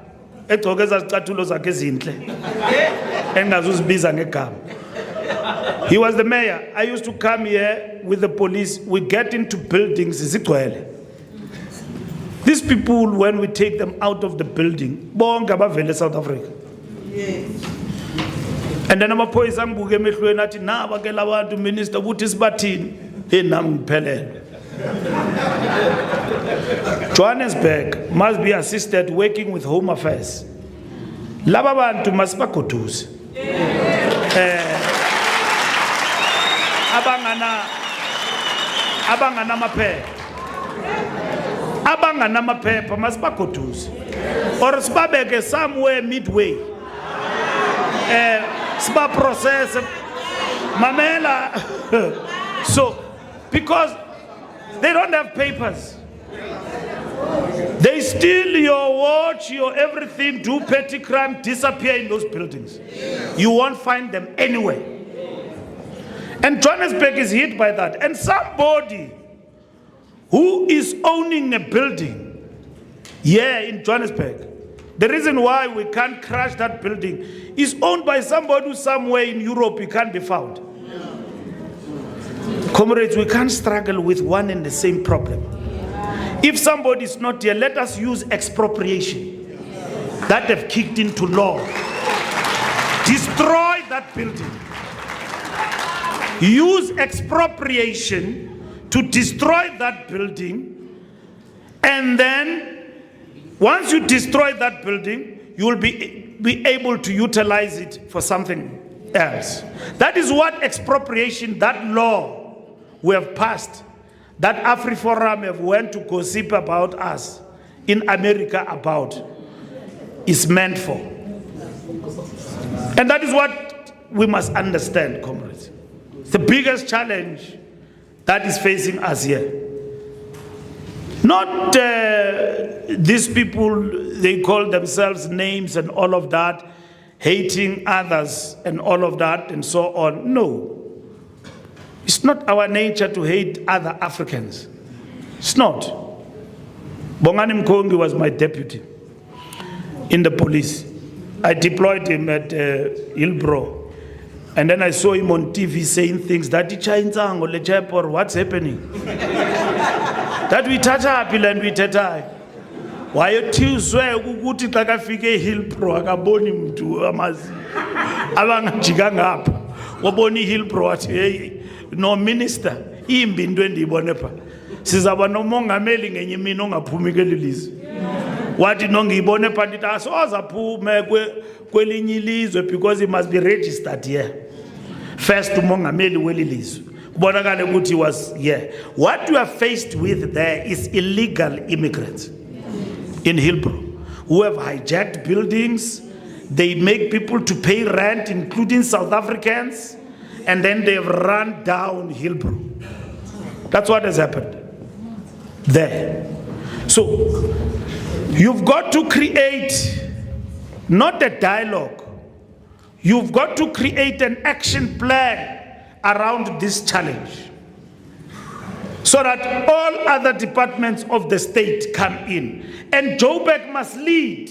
He was the mayor. I used to come here with the police. We get into buildings. These people, when we take them out of the building, South Africa. Yes. And then I'm poise ambuke emehlweni athi na bakela abantu minister ukuthi sibathini nami ngiphelele. Johannesburg must be assisted working with Home Affairs. Laba bantu masibagoduze. Abangana maphepha masibagoduze. Or sibabeke somewhere midway. Sba process mamela. So because they don't have papers, they steal your watch, your everything, do petty crime, disappear in those buildings. You won't find them anywhere. And Johannesburg is hit by that. And somebody who is owning a building here in Johannesburg, the reason why we can't crash that building is owned by somebody who's somewhere in Europe. He can't be found. Comrades, we can't struggle with one and the same problem. If somebody is not here, let us use expropriation that have kicked into law. Destroy that building. Use expropriation to destroy that building, and then once you destroy that building, you will be able to utilize it for something else. That is what expropriation, that law we have passed, that AfriForum have went to gossip about us in America about, is meant for. And that is what we must understand, comrades. The biggest challenge that is facing us here. Not these people, they call themselves names and all of that, hating others and all of that and so on. No. It's not our nature to hate other Africans. It's not. Bongani Mkongi was my deputy in the police. I deployed him at Hillbrow. And then I saw him on TV saying things that what's happening? That we touch up and we tatai. Why you swear ukuthi xa kafike Hillbrow akaboni mntu amazi. Abangajikanga apha. Waboni Hillbrow athi hey no minister imbi into endiyibone pha. Sizaba nomongameli ngenye imini ongaphumi kelilizwe. Wathi nongiyibone pha ndithi asoza phume kwelinye ilizwe because he must be registered here. First umongameli welilizwe. Kubonakale ukuthi he was here. What you are faced with there is illegal immigrants in Hillbrow who have hijacked buildings. They make people to pay rent, including South Africans, and then they've run down Hillbrow. That's what has happened there. So you've got to create not a dialogue. You've got to create an action plan around this challenge so that all other departments of the state come in. And Joburg must lead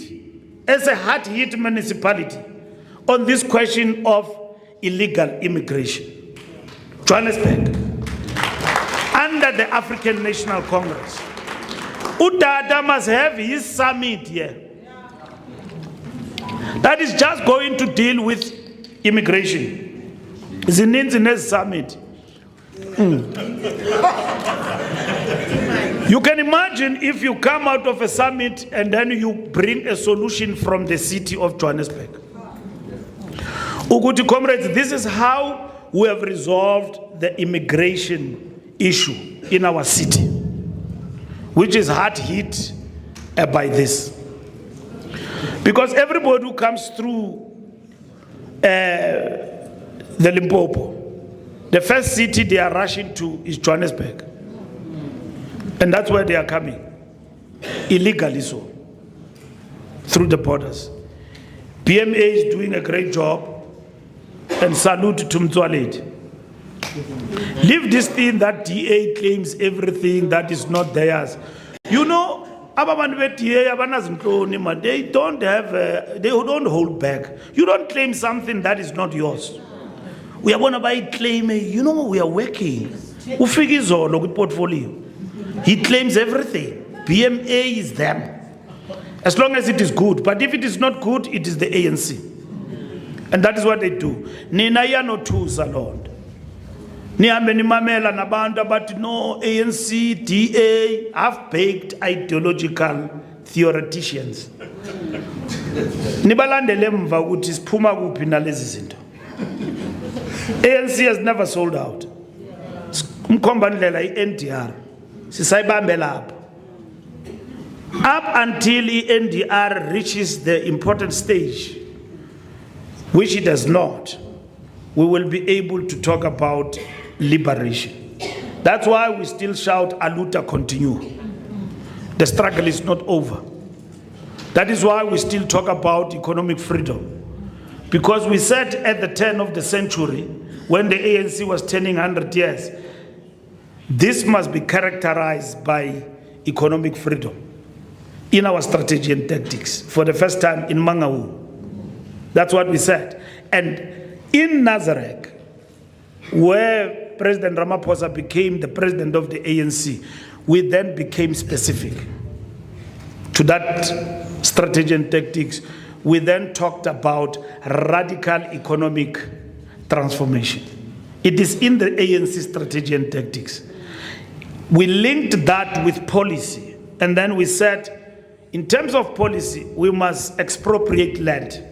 as a hard-hit municipality on this question of illegal immigration. Johannesburg, under the African National Congress, Udada must have his summit here. That is just going to deal with immigration. Zininzi summit. You can imagine if you come out of a summit and then you bring a solution from the city of Johannesburg. Uguti comrades, this is how we have resolved the immigration issue in our city, which is hard hit by this. Because everybody who comes through the Limpopo, the first city they are rushing to is Johannesburg. And that's where they are coming, illegally so, through the borders. PMA is doing a great job, and salute to Mtswaledi. Leave this thing that DA claims everything that is not theirs. You know, they don't hold back. You don't claim something that is not yours. Uyabona bayiclaim, you know, we are working. Ufika izolo kwi-portfolio. He claims everything. BMA is them. As long as it is good. But if it is not good, it is the ANC. And that is what they do. Nina yanothusa Lord. Nihambe nimamela nabantu abathi no ANC, DA, half-baked ideological theoreticians. Nibalandele emva ukuthi siphuma kuphi nalezi zinto. ANC has never sold out. Umkhomba ndlela i-NDR. Sisayibambe lapho. Up until NDR reaches the important stage, which it does not, we will be able to talk about liberation. That's why we still shout, Aluta continue. The struggle is not over. That is why we still talk about economic freedom. Because we said at the turn of the century, when the ANC was turning 100 years, this must be characterized by economic freedom in our strategy and tactics for the first time in Mangaung. That's what we said. And in Nazareth, where President Ramaphosa became the president of the ANC, we then became specific to that strategy and tactics. We then talked about radical economic transformation. It is in the ANC strategy and tactics. We linked that with policy, and then we said, in terms of policy, we must expropriate land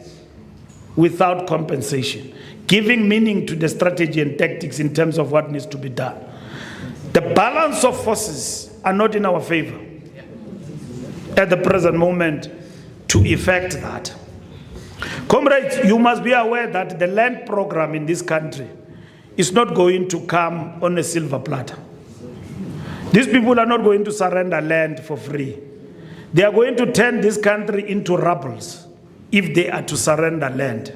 without compensation, giving meaning to the strategy and tactics in terms of what needs to be done. The balance of forces are not in our favor at the present moment to effect that. Comrades, you must be aware that the land program in this country is not going to come on a silver platter. These people are not going to surrender land for free. They are going to turn this country into rebels if they are to surrender land.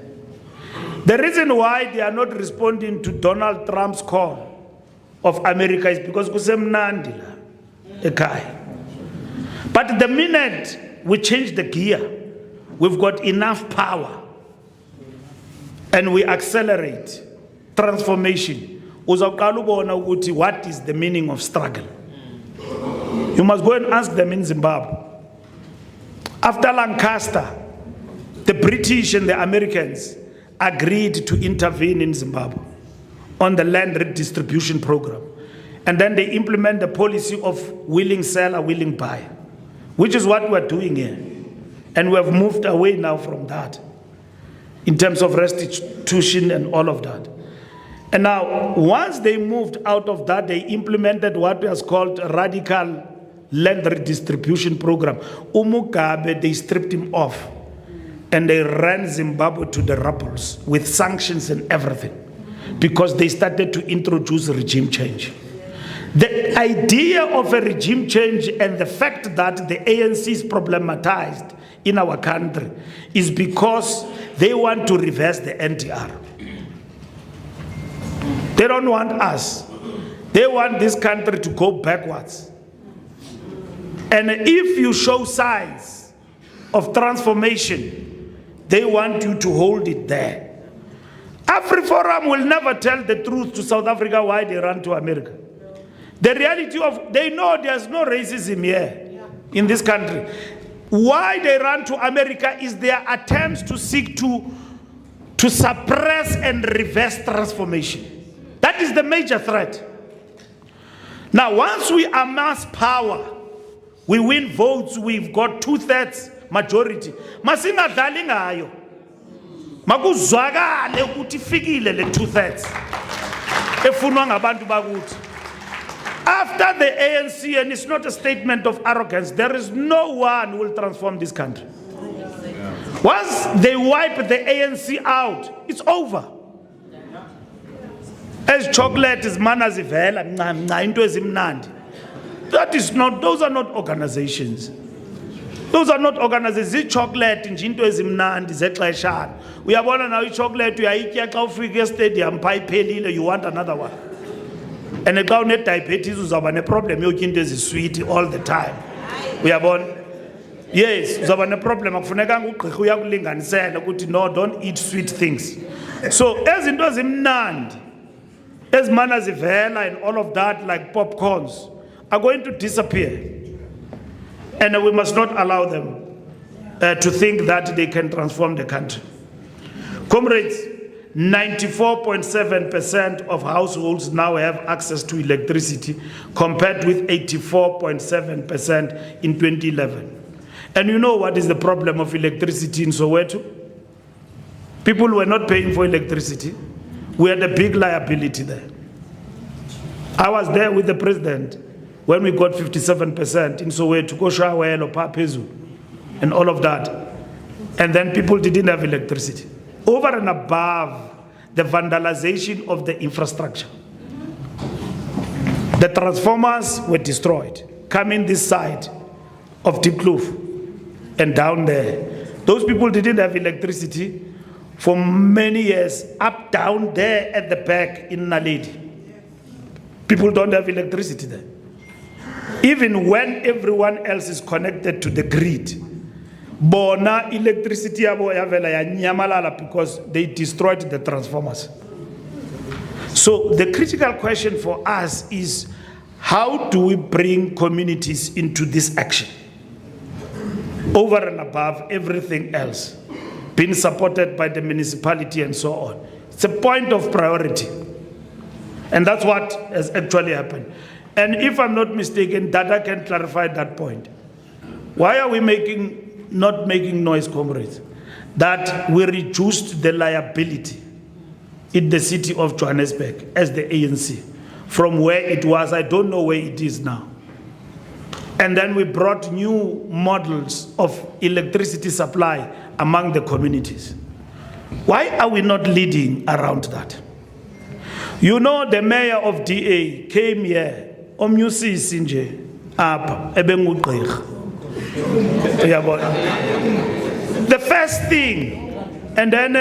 The reason why they are not responding to Donald Trump's call of America is because kusemnandila ekhaya. But the minute we change the gear, we've got enough power and we accelerate transformation. Uzaqala ubona ukuthi what is the meaning of struggle? You must go and ask them in Zimbabwe. After Lancaster, the British and the Americans agreed to intervene in Zimbabwe on the land redistribution program. And then they implement the policy of willing seller, willing buyer, which is what we're doing here. And we have moved away now from that in terms of restitution and all of that. And now, once they moved out of that, they implemented what was called radical land redistribution program. Umugabe, they stripped him off and they ran Zimbabwe to the rebels with sanctions and everything because they started to introduce regime change. The idea of a regime change and the fact that the ANC is problematized in our country is because they want to reverse the NDR. They don't want us. They want this country to go backwards. And if you show signs of transformation, they want you to hold it there. AfriForum will never tell the truth to South Africa why they ran to America. The reality of, they know there's no racism here in this country. Why they ran to America is their attempts to seek to suppress and reverse transformation. That is the major threat. Now, once we amass power, we win votes, we've got 2/3 majority. Masingadlali ngayo. Makuzwakale ukuthi ifikile le 2/3. Efunwa ngabantu bakuthi. After the ANC, and it's not a statement of arrogance, there is no one who will transform this country. Once they wipe the ANC out, it's over. As chocolate is manazivela, into ezimnandi. That is not, those are not organizations. Those are not organizations. Chocolate into ezimnandi zexeshana. Uyabona now chocolate uyayitya xa ufika stadium payiphelile, you want another one. And xa une diabetes uzaba ne problem yotya into ezisweet all the time. Uyabona? Yes, uzaba ne problem akufunekanga ugqirha uyakulinganisela ukuthi no, don't eat sweet things. So as into zimnandi, as manazivela and all of that, like popcorns, are going to disappear. And we must not allow them to think that they can transform the country. Comrades, 94.7% of households now have access to electricity, compared with 84.7% in 2011. And you know what is the problem of electricity in Soweto? People were not paying for electricity. We had a big liability there. I was there with the president when we got 57% in Soweto, Koshawelo, Papezu, and all of that. And then people didn't have electricity. Over and above the vandalization of the infrastructure. The transformers were destroyed, coming this side of Deep Kloof and down there. Those people didn't have electricity for many years, up down there at the back in Naledi. People don't have electricity there. Even when everyone else is connected to the grid, bona electricity yabo yavela ya nyamalala because they destroyed the transformers. So the critical question for us is, how do we bring communities into this action? Over and above everything else, being supported by the municipality and so on. It's a point of priority. And that's what has actually happened. And if I'm not mistaken, Dada can clarify that point. Why are we not making noise, comrades? That we reduced the liability in the city of Johannesburg as the ANC from where it was. I don't know where it is now. And then we brought new models of electricity supply among the communities. Why are we not leading around that? You know, the mayor of DA came here, Omyusisi nje apha ebengugqirha. The first thing, and then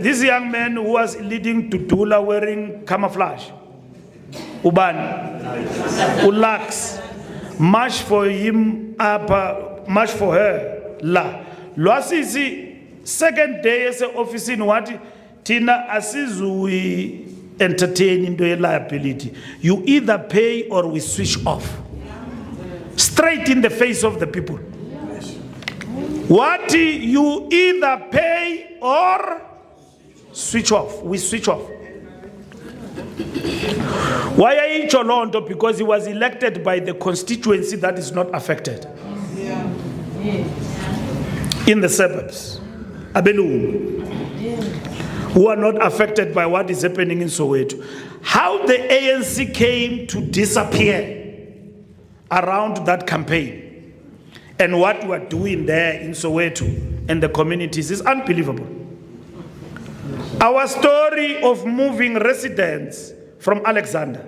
this young man who was leading Tutula wearing camouflage, Uban, Ulax, march for him up, march for her, la. Lwasisi, second day as an office in what? Tina asizui entertain into a liability. You either pay or we switch off. Straight in the face of the people. What? You either pay or switch off. We switch off. Why are you Cholondo? Because he was elected by the constituency that is not affected. In the suburbs. Abelu. Who are not affected by what is happening in Soweto. How the ANC came to disappear around that campaign and what we are doing there in Soweto and the communities is unbelievable. Our story of moving residents from Alexander,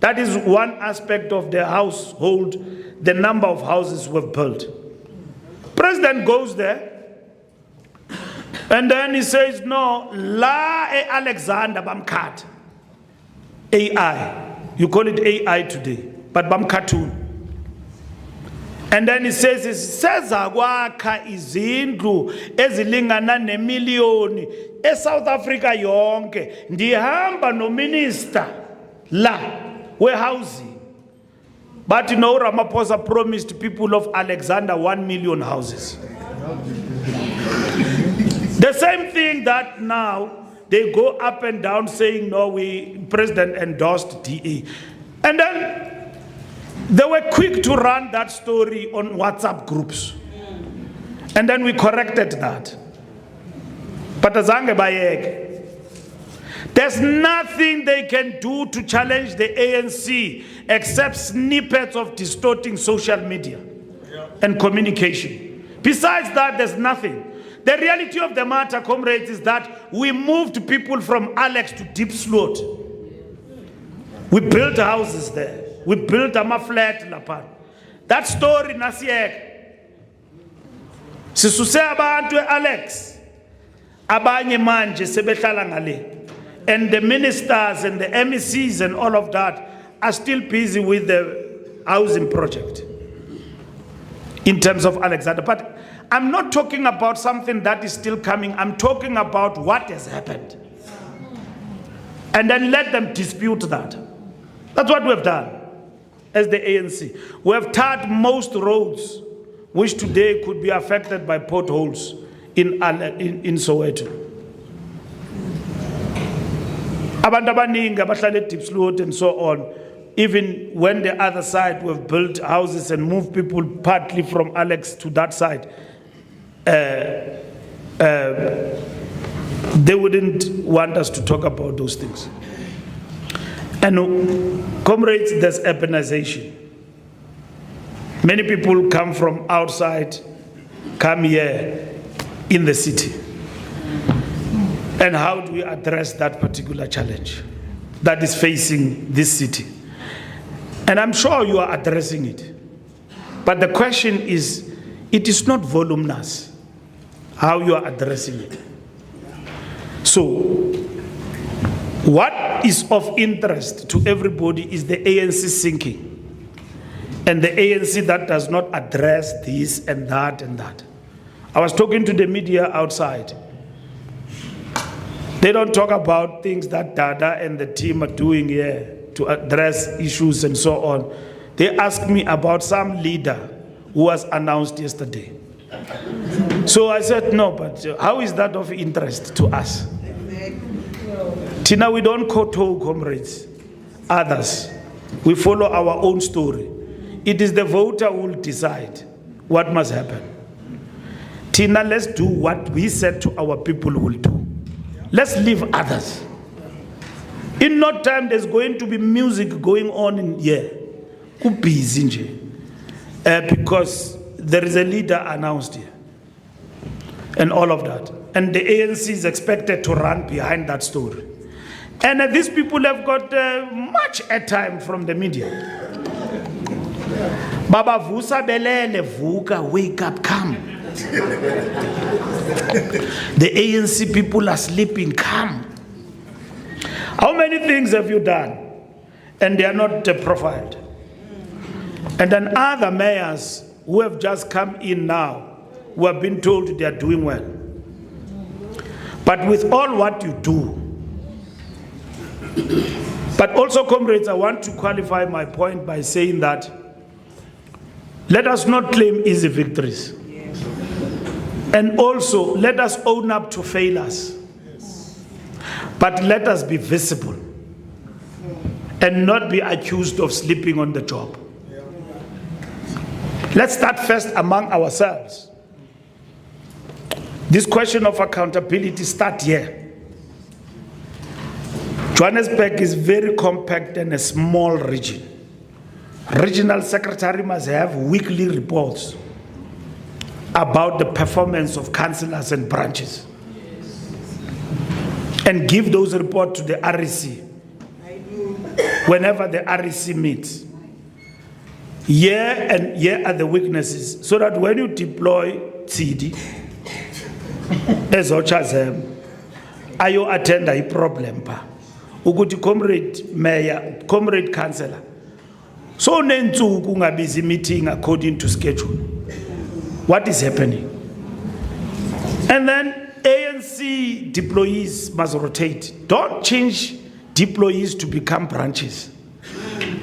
that is one aspect of the household, the number of houses we've built. President goes there and then he says, no, la Alexander bamkat. AI. You call it AI today, but bamkatun. And then he says, seza kwakha izindlu ezilingana nemiliyoni eSouth Africa yonke. Ndihamba no minister la warehousing. But you know, Ramaphosa promised people of Alexander 1 million houses. The same thing that now they go up and down saying, no, president endorsed DA. And then they were quick to run that story on WhatsApp groups. And then we corrected that. But there's nothing they can do to challenge the ANC except snippets of distorting social media and communication. Besides that, there's nothing. The reality of the matter, comrades, is that we moved people from Alex to Deep Slot. We built houses there. We built a flat lapha. That story nasiyeka. Sisuse abantu Alex. Abanye manje sebehlala ngale. And the ministers and the MECs and all of that are still busy with the housing project in terms of Alexander. But I'm not talking about something that is still coming. I'm talking about what has happened. And then let them dispute that. That's what we've done as the ANC. We have tarred most roads which today could be affected by potholes in Soweto. Abantu abaningi abahlala eDiepsloot and so on, even when the other side we've built houses and moved people partly from Alex to that side, they wouldn't want us to talk about those things. And comrades, there's urbanization. Many people come from outside, come here in the city. And how do we address that particular challenge that is facing this city? And I'm sure you are addressing it. But the question is, it is not voluminous how you are addressing it. So, what is of interest to everybody is the ANC sinking. And the ANC that does not address this and that and that. I was talking to the media outside. They don't talk about things that Dada and the team are doing here to address issues and so on. They asked me about some leader who was announced yesterday. So I said, no, but how is that of interest to us? Tina, we don't koto, comrades, others. We follow our own story. It is the voter who will decide what must happen. Tina, let's do what we said to our people will do. Let's leave others. In no time, there's going to be music going on in here. Because there is a leader announced here. And all of that. And the ANC is expected to run behind that story. And these people have got much airtime from the media. Baba Vusa Belele, Vuka, wake up, come. The ANC people are sleeping, come. How many things have you done? And they are not profiled. And then other mayors who have just come in now, who have been told they are doing well. But with all what you do, but also, comrades, I want to qualify my point by saying that let us not claim easy victories. And also, let us own up to failures. But let us be visible and not be accused of sleeping on the job. Let's start first among ourselves. This question of accountability starts here. Johannesburg is very compact and a small region. Regional secretary must have weekly reports about the performance of councillors and branches. And give those reports to the REC whenever the REC meets. Here and here are the weaknesses, so that when you deploy TD, as Ochazem, ayo attend a problem pa. Uguti comrade mayor, comrade councillor. So nentu kunga busy meeting according to schedule. What is happening? And then ANC deployees must rotate. Don't change deployees to become branches.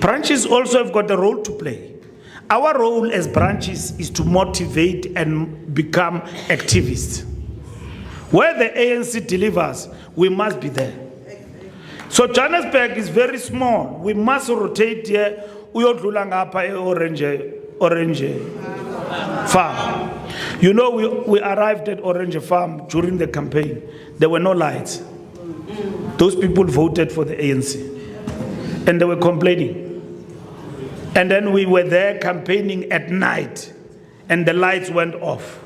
Branches also have got a role to play. Our role as branches is to motivate and become activists. Where the ANC delivers, we must be there. So Johannesburg is very small. We must rotate here. Uyodlula ngapha Orange Farm. You know, we arrived at Orange Farm during the campaign. There were no lights. Those people voted for the ANC. And they were complaining. And then we were there campaigning at night. And the lights went off.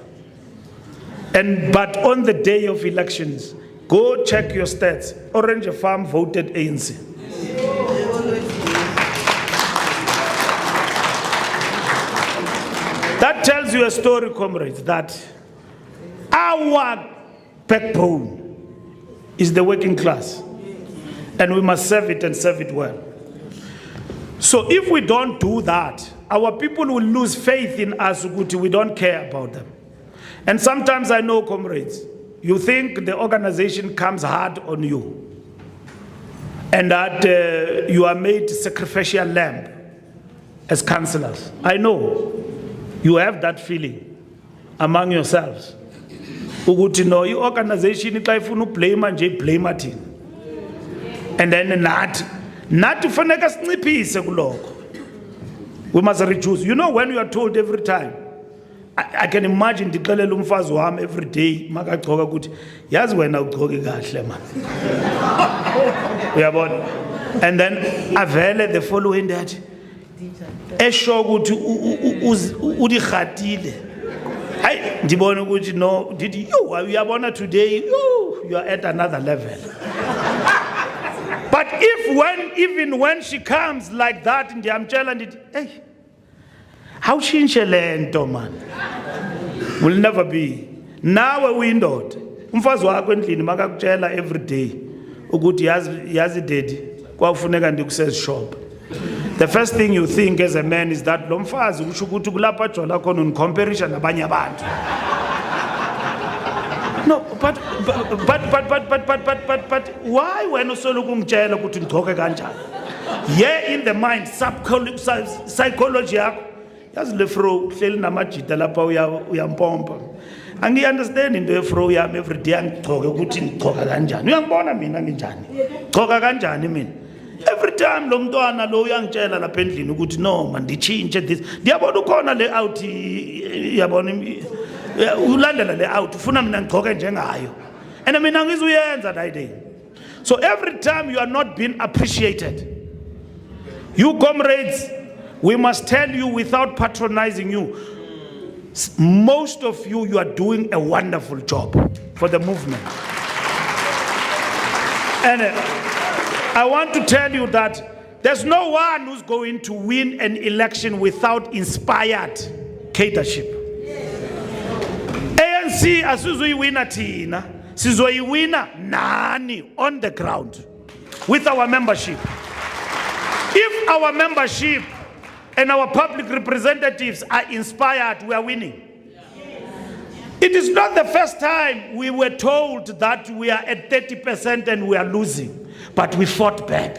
But on the day of elections, go check your stats. Orange Farm voted ANC. That tells you a story, comrades, that our backbone is the working class. And we must serve it and serve it well. So if we don't do that, our people will lose faith in us. We don't care about them. And sometimes I know, comrades, you think the organization comes hard on you and that you are made sacrificial lamb as councillors. I know you have that feeling among yourselves. Ukuthi no, your organization if I blame and blame at him. And then not kufaneka sinciphise kuloko. We must reduce. You know, when you are told every time, I can imagine ndixelela umfazi wami every day makagcoka ukuthi yazi wena ugcoke kahle man. Uyabona? And then avele the following that esho ukuthi udighatile. Hayi ndibona ukuthi no, did you uyabona today you are at another level. But even when she comes like that, ndiyamtshela ndithi hey, how change lento man? Will never be. Nawe uyindoda. Umfazi wakho endlini makakutshela every day ukuthi yazi daddy kwakufuneka ndikusezi shop. The first thing you think as a man is that lo mfazi usho ukuthi kulapha jola khona uncomparison nabanye abantu. No, but why when usoloku ngitshela ukuthi ngigcoke kanjani? Yeah, in the mind, psychology yakho yazi le fro hleli namajita lapha uyampompa. Angi understand into ye fro yami every day angigcoke ukuthi ngigcoka kanjani. Uyangibona mina nginjani? Gcoka kanjani mina? Every time lo mntwana lo uyangitshela lapha endlini ukuthi no man ndichinje this. Ndiyabona ukhona le out yabona ulandela le out ufuna mina ngigcoke njengayo. And mina ngizuyenza that day. So every time you are not being appreciated, you comrades, we must tell you without patronizing you, most of you are doing a wonderful job for the movement. And I want to tell you that there's no one who's going to win an election without inspired catership. ANC asizoyiwina thina, sizoyiwina nani on the ground with our membership. If our membership and our public representatives are inspired, we are winning. It is not the first time we were told that we are at 30% and we are losing, but we fought back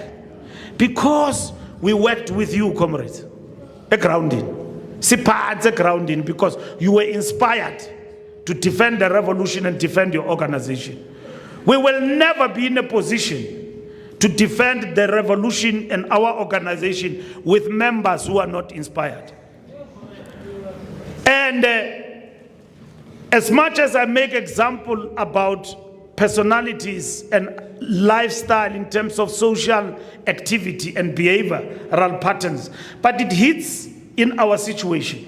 because we worked with you, comrades. A grounding. Sipadze grounding because you were inspired to defend the revolution and defend your organization. We will never be in a position to defend the revolution and our organization with members who are not inspired. And as much as I make example about personalities and lifestyle in terms of social activity and behavioral patterns, but it hits in our situation.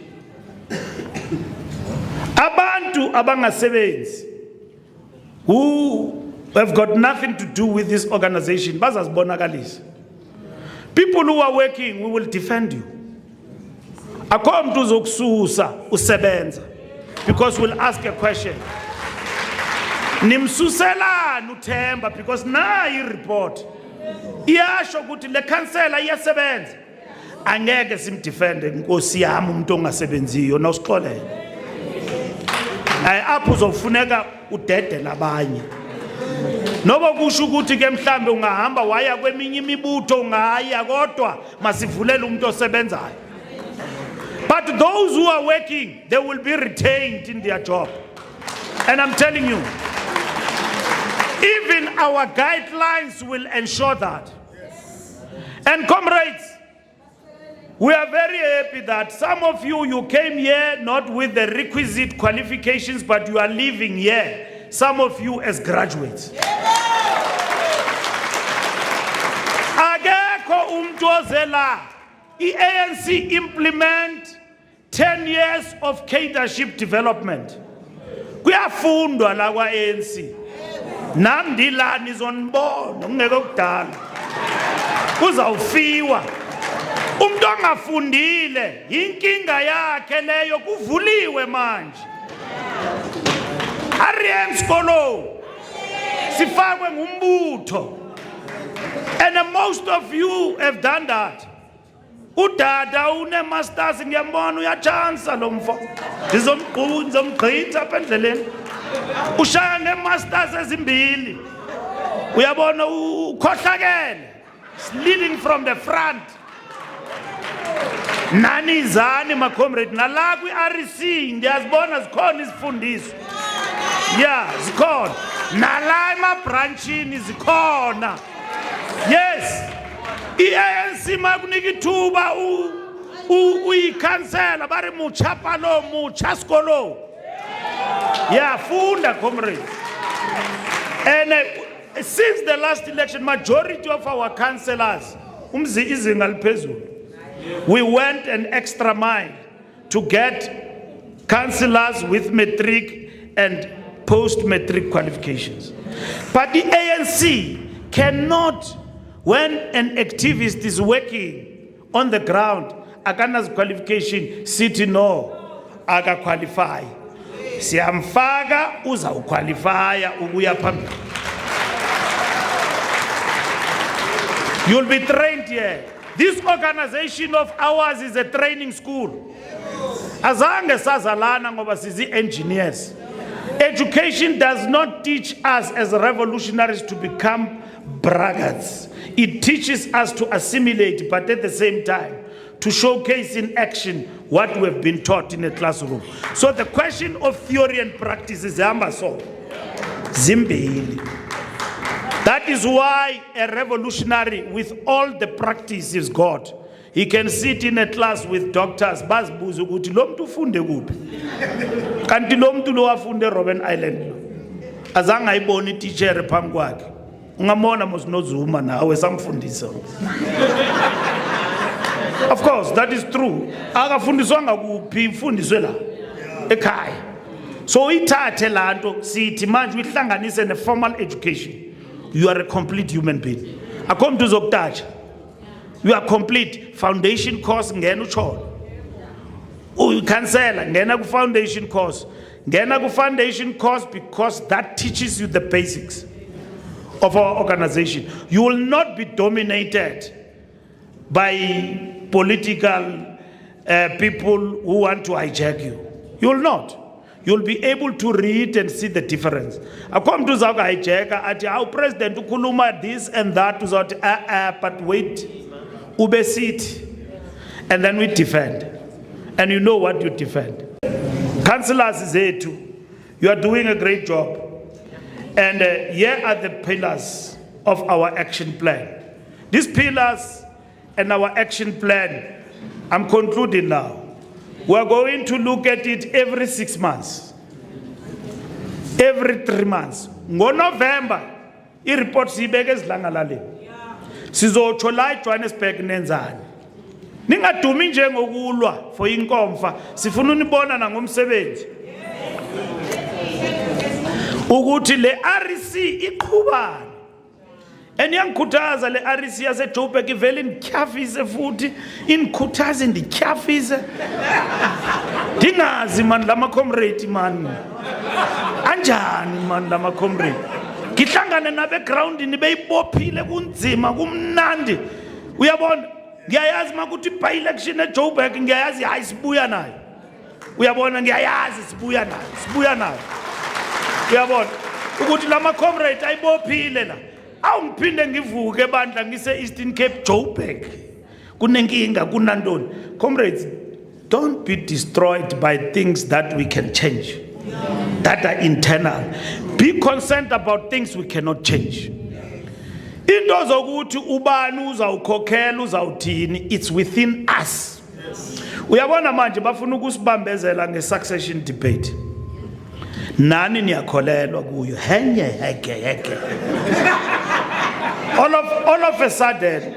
Abantu abangasebenzi who have got nothing to do with this organization, bazazibonakalisa. People who are working, we will defend you. Akho mntu uzokususa usebenza, because we'll ask a question. Nimsuselani uThemba because nayi report iyasho ukuthi le councillor iyasebenza. Angeke simdefende inkosi yami umuntu ongasebenziyo nawusixolele. Apho uzofuneka udede labanye. Noba kusho ukuthi ke mhlambe ungahamba waya kweminye imibutho ungaya kodwa masivulele umuntu osebenzayo. But those who are working, they will be retained in their job. And I'm telling you, even our guidelines will ensure that. And comrades, we are very happy that some of you came here not with the requisite qualifications, but you are living here. Some of you as graduates. Ageko umntu ozela ANC implement 10 years of catership development. Kuyafundwa la kwa ANC. Namdilani zonbono ngeke kudala. Uzawufiwa. Umuntu ongafundile inkinga yakhe leyo kuvuliwe manje. Ariam skolo. Sifakwe ngumbutho. And most of you have done that. udada une masters ngiyambona uyachansa lo mfo ngizomgqitha apha endleleni ushaya nge-masters ezimbili uyabona ukhohlakele leading from the front nani izani ma comrade nala kwi-RC ngiyazibona zikhona izifundiso zikhona nala emabranchini zikhona yes i-ANC makunika ithuba uyikhansela bari mutsha palo mutsha skolo funda comrade. And since the last election, majority of our councillors we went an extra mile to get councillors with matric and post-matric qualifications. But the ANC cannot, when an activist is working on the ground, akana's qualification, city no, aga qualify. Siyamfaka uzawuqualifya ubuya phambili. You'll be trained here. This organization of ours is a training school. Azange sazalana ngoba sizi engineers. Education does not teach us as revolutionaries to become braggarts. It teaches us to assimilate, but at the same time, to showcase in action what we've been taught in a classroom. So the question of theory and practice is zimbili. That is why a revolutionary with all the practice he's got, he can sit in a class with doctors, bazbuza ukuthi lo muntu ufunde kuphi. Kanti lo muntu lo wafunde Robben Island. Azange ayibona i-teacher phambi kwakhe. Ungamona mos nozuma nawe samfundisa. Of course, that is true. Akafundiswanga kuphi ufundiswe la ekhaya. So ithathe lanto sithi manje uyihlanganise ne-formal education. You are a complete human being. Akho muntu uzokutatsha. You are complete. Foundation course ngena uchola. Uyikhansela ngena ku foundation course. Ngena ku foundation course because that teaches you the basics of our organization. You will not be dominated by political people who want to hijack you. You will not. You'll be able to read and see the difference. I come to Zaka hijacker at our president to Kuluma this and that to but wait, ube sit, and then we defend. And you know what you defend. Councillors is here too. You are doing a great job. And here are the pillars of our action plan. These pillars and our action plan, I'm concluding now. We're going to look at it every 6 months. Every 3 months. Ngo-November, i-report siyibeke ezilangalaleni. Sizotsho la eJohannesburg nenzani. Ningadumi njengokulwa for inkomfa, sifuna unibona nangomsebenzi. Ukuthi le RC iqhubana. Enyangikhuthaza le RC yaseJoburg ivele indityhafise futhi inikhuthaze ndityhafise. Ndingazi man lama comrade man. Anjani man lama comrade. Ngihlangane nabe ground nibeyibophile kunzima kumnandi. Uyabona ngiyayazi makuthi by election eJoburg ngiyayazi hayi sibuya nayo. Uyabona ngiyayazi sibuya nayo. Uyabona ukuthi lama comrade ayibophile la. Awungiphinde ngivuke bandla ngise Eastern Cape Joburg kunenkinga kunantoni. Comrades, don't be destroyed by things that we can change, that are internal. Be concerned about things we cannot change. Into zokuthi ubani uzawukhokhela uzawuthini, it's within us. Uyabona manje bafuna ukusibambezela nge-succession debate. Nani niyakholelwa kuyo henye heke. All of a sudden,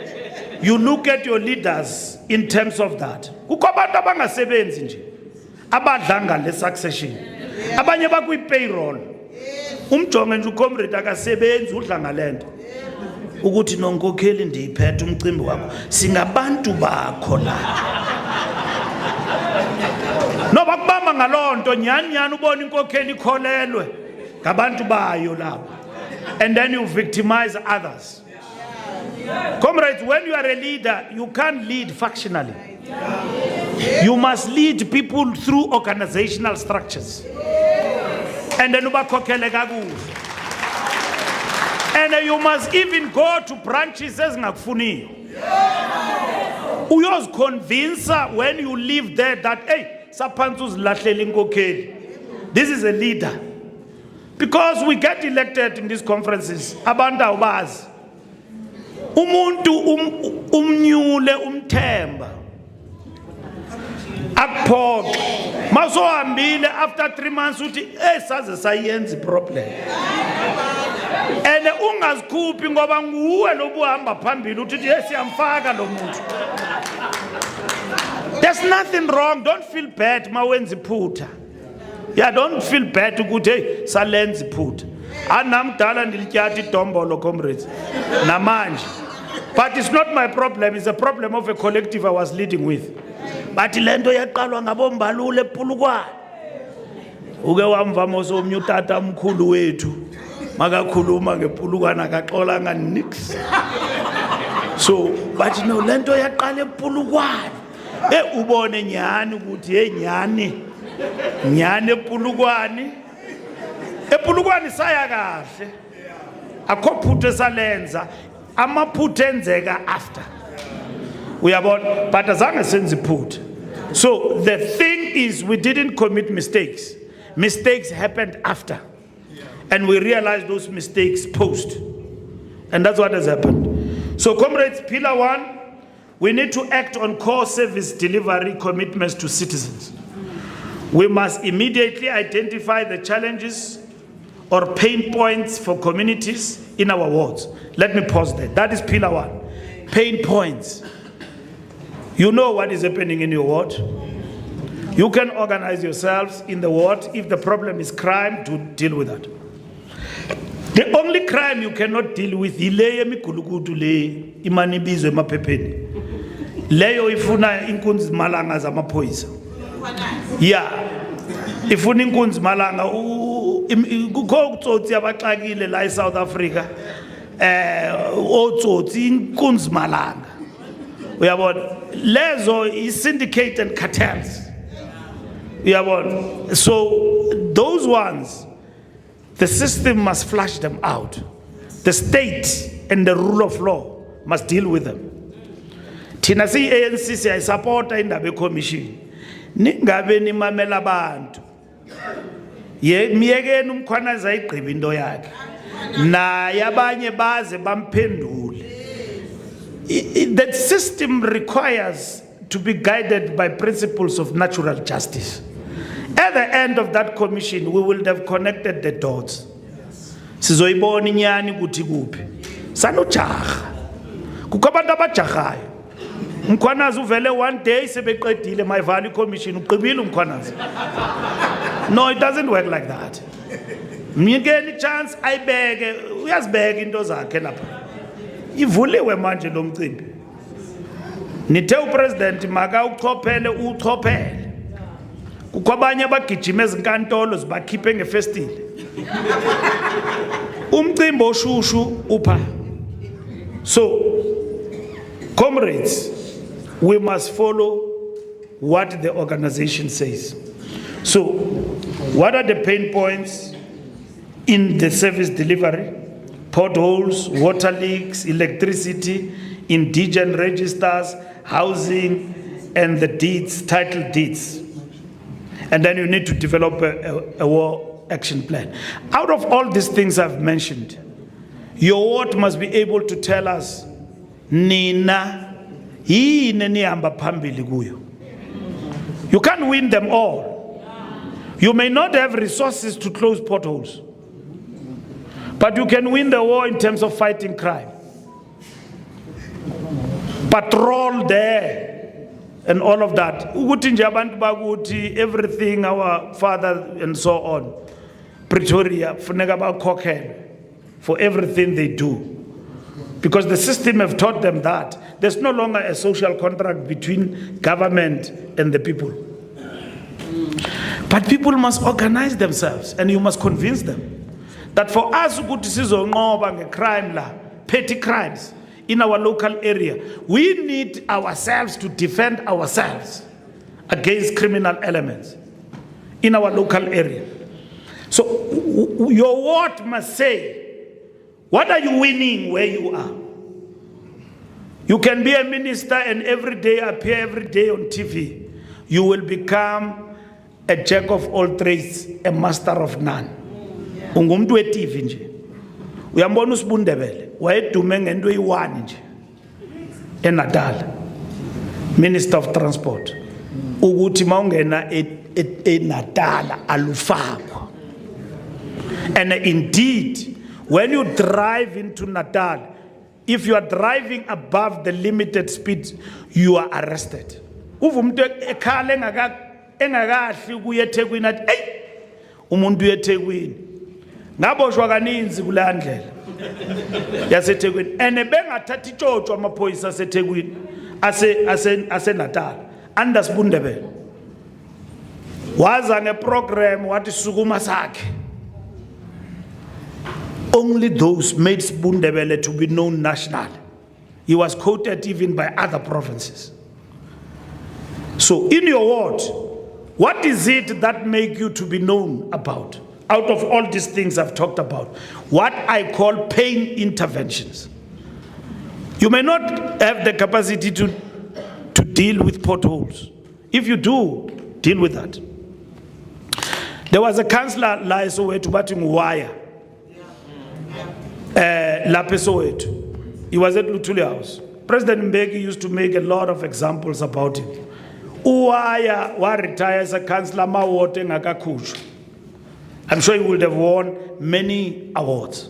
you look at your leaders in terms of that. Kukho abantu abangasebenzi nje abadla ngale succession. Abanye bakwi-payroll. Umjonge nje ucomrade akasebenzi udla ngalento. Ukuthi nonkokheli ndiyiphethe umcimbi wakho. Singabantu bakho la. Noba kubamba ngalonto nyani ubona inkokheli ikholelwe ngabantu bayo lapho. And then you victimize others. Comrades, when you are a leader, you can't lead factionally. You must lead people through organizational structures. And then and you must even go to branches as ngakufuni. Uyos convince when you live there that hey, sapantus lahleli inkokheli. This is a leader. Because we get elected in these conferences, abantu awubazi. Umuntu umnyule umthemba. Akuphoxe. Masohambile after 3 months uthi saze sayenza problem. And ungazikhuphi ngoba nguwe lobuhamba phambili uthi siyamfaka lo muntu. There's nothing wrong. Don't feel bad mawenza iphutha. Yeah, don't feel bad ukuthi hey salenza iphutha. Anamdala ndilityati idombolo comrades. Namanje. But it's not my problem, it's a problem of a collective I was leading with. But lento yaqalwa ngabo Mbalula ePulukwane. Uke wamva moso omnye utata omkhulu wethu. Makakhuluma ngePulukwane akaxolanga nix. So, but no lento yaqala ePulukwane. Ubone nyani ukuthi hey nyani. Nyani ePulukwane. ePulukwane saya kahle. Akho phutho esalenza. Amaphutho enzeka after. Uyabona, but azange senze iphutha. So the thing is, we didn't commit mistakes. Mistakes happened after. And we realized those mistakes post. And that's what has happened. So comrades, pillar 1, we need to act on core service delivery commitments to citizens. We must immediately identify the challenges or pain points for communities in our wards. Let me pause there. That is pillar 1. Pain points. You know what is happening in your ward. You can organize yourselves in the ward. If the problem is crime, to deal with that. The only crime you cannot deal with is imanibizo emaphepheni. Leyo ifuna inkunzi malanga zamaphoyisa. Yeah. Ifuna inkunzi malanga kukho utsotsi abaxakile la eSouth Africa. Otsotsi inkunzi malanga. Uyabona lezo is syndicate and cartels. Uyabona. So those ones, the system must flush them out. The state and the rule of law must deal with them. Thina si ANC siyayisupporta indaba commission. Ningabe nimamela abantu. Miyekeni umkhwanazi ayigqiba into yakhe. Naye abanye baze bamphendule. That system requires to be guided by principles of natural justice. At the end of that commission, we will have connected the dots. Sizoyibona inyani ukuthi kuphi. Sanojaha. Kukho abantu abajahayo. Umkhwanazi uvele one day sebeqedile my value commission uqibile umkhwanazi. No, it doesn't work like that. Mnikeni chance ayibeke uyazibeka into zakhe lapha. Ivuliwe manje lo mcimbi. Nithe upresident maka uchophele uchophele. Kukho abanye abagijima ezinkantolo zibakhiphe ngefestile. Umcimbi oshushu upha. So comrades, we must follow what the organization says. So what are the pain points in the service delivery? Potholes, water leaks, electricity, indigent registers, housing, and the deeds, title deeds. And then you need to develop a war action plan. Out of all these things I've mentioned, your ward must be able to tell us, Nina, yini nihamba phambili kuyo. You can't win them all. You may not have resources to close potholes, but you can win the war in terms of fighting crime. Patrol there and all of that. Ukuthi nje abantu bakuthi everything our father and so on. Pretoria funeka bakhokhele for everything they do. Because the system have taught them that there's no longer a social contract between government and the people. But people must organize themselves, and you must convince them that for us ukuthi sizonqoba ngecrime la, petty crimes, in our local area. We need ourselves to defend ourselves against criminal elements in our local area. So your ward must say, what are you winning where you are? You can be a minister and every day appear every day on TV. You will become a jack of all trades, a master of none. Ungumntu we-TV nje. Uyambona uSibundebele wayedume ngento eyi-1 nje eNatal, Minister of Transport. Ukuthi mawungena eNatal alufakwa. And indeed, when you drive into Natal, if you are driving above the limited speed, you are arrested. Umuntu ekhala engakahli ukuya eThekwini athi hey umuntu uyeThekwini ngaboshwa kaninzi kula ndlela yaseThekwini ene bengathathi itshotshwa amaphoyisa aseThekwini ase Natal andasibundebele waza ngeprogram wathi sukuma sakhe. Only those made Sibundebele to be known nationally. He was quoted even by other provinces. So in your ward, what is it that make you to be known about? Out of all these things I've talked about, what I call pain interventions. You may not have the capacity to deal with potholes. If you do, deal with that. There was a councillor la Soweto bathi nguwaya. He was at Luthuli House. President Mbeki used to make a lot of examples about it. Uwaya wa retire as a councillor maward engakakhutshwa. I'm sure he would have won many awards.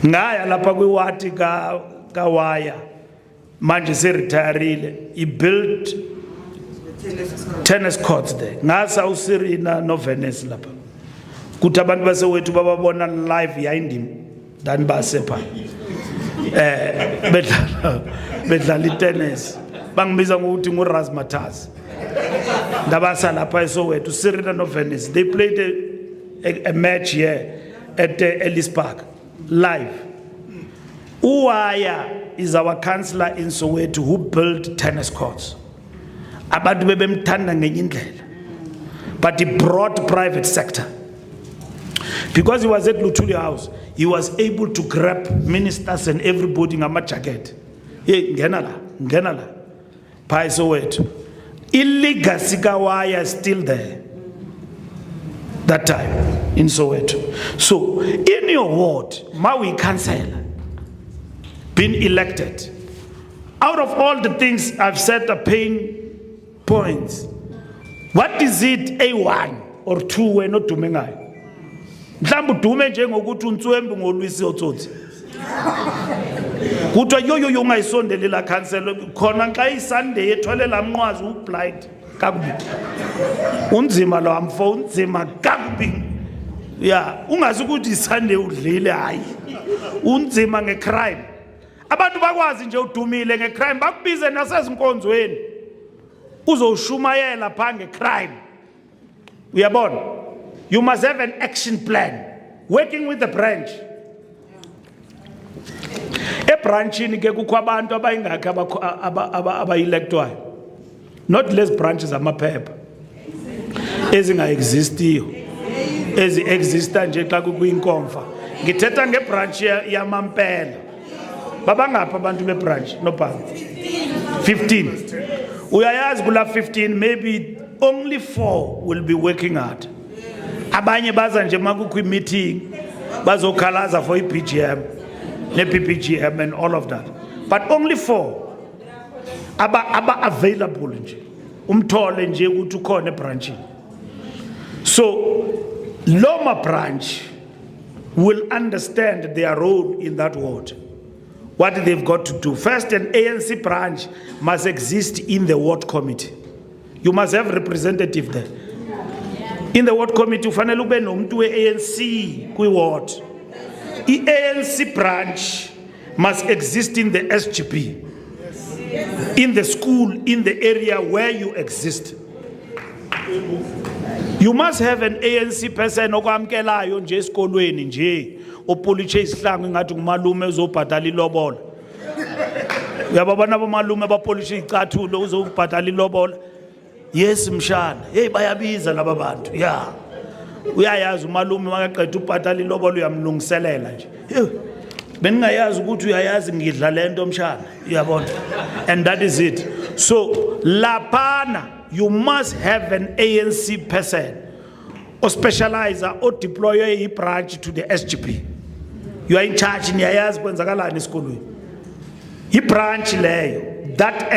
Ngaya lapha kwiwati ka waya manje se retireile. He built tennis courts there. Ngasa uSirina no Venice lapha. Kuthi abantu basewethu bababona live yayindim dan basepa. Bedlala tennis. Bangibiza ngokuthi nguRazmataz. Ndabasa lapha eSoweto Serena no Venice. They played a match here at Ellis Park live. Uwaya is our councillor in Soweto who built tennis courts. Abantu bebemthanda ngenye indlela. But he brought private sector. Because he was at Luthuli House, he was able to grab ministers and everybody ngama jacket. Hey, ngena la. Pai Soweto. Illegacy kawaya is still there. That time in Soweto. So in your ward, Maui councillor been elected. Out of all the things I've said are pain points, what is it A1 or 2 we're not doing? Mhlambe udume njengokuthi uNtswembu ngolwisi otsotsi. Kuthiwa yoyo ungayisondelela council khona xa iSunday etholela umnqwazi ublind kakubi. Unzima lo amfo unzima kakubi. Yeah, ungazi ukuthi iSunday udlile hayi. Unzima ngecrime. Abantu bakwazi nje udumile ngecrime bakubize nasezinkonzweni. Uzoshumayela pha ngecrime. Uyabona? You must have an action plan, working with the branch. A branch in ke kukho abantu abayingakho abayilectwayo. Not less branches amaphepha. Ezinga existiyo. Ezi exista nje xa kuyinkomfa. Ngithetha ngebranch yamampela. Babangapha abantu bebranch no bang. 15. Uyayazi kula 15 maybe only 4 will be working hard. Abanye baza nje makukho meeting bazokhalaza for iPGM nePPGM and all of that, but only 4 aba available nje umthole nje ukuthi ukhona ebranch. So Loma branch will understand their role in that ward, what they've got to do. First, an ANC branch must exist in the ward committee. You must have representative there. In the ward committee, ufanele ube nomuntu we-ANC kwi-ward. I-ANC branch must exist in the SGP, in the school, in the area where you exist. You must have an ANC person okwamkelayo nje esikolweni nje opolitshe isihlangu ngathi ngumalume uzobhadala ilobola Uyababona bomalume abapolishe icathulo uzobhatala ilobola. Yes mshana. Hey bayabiza laba bantu. Yeah. Uyayazi umalume makaqeda ubhatala ilobola uyamlungiselela nje. Bengingayazi ukuthi uyayazi ngidla lento mshana. Uyabona? And that is it. So lapana you must have an ANC person or specializer or deploy a branch to the SGP. You are in charge in niyayazi kwenzakalani esikolweni. I branch leyo that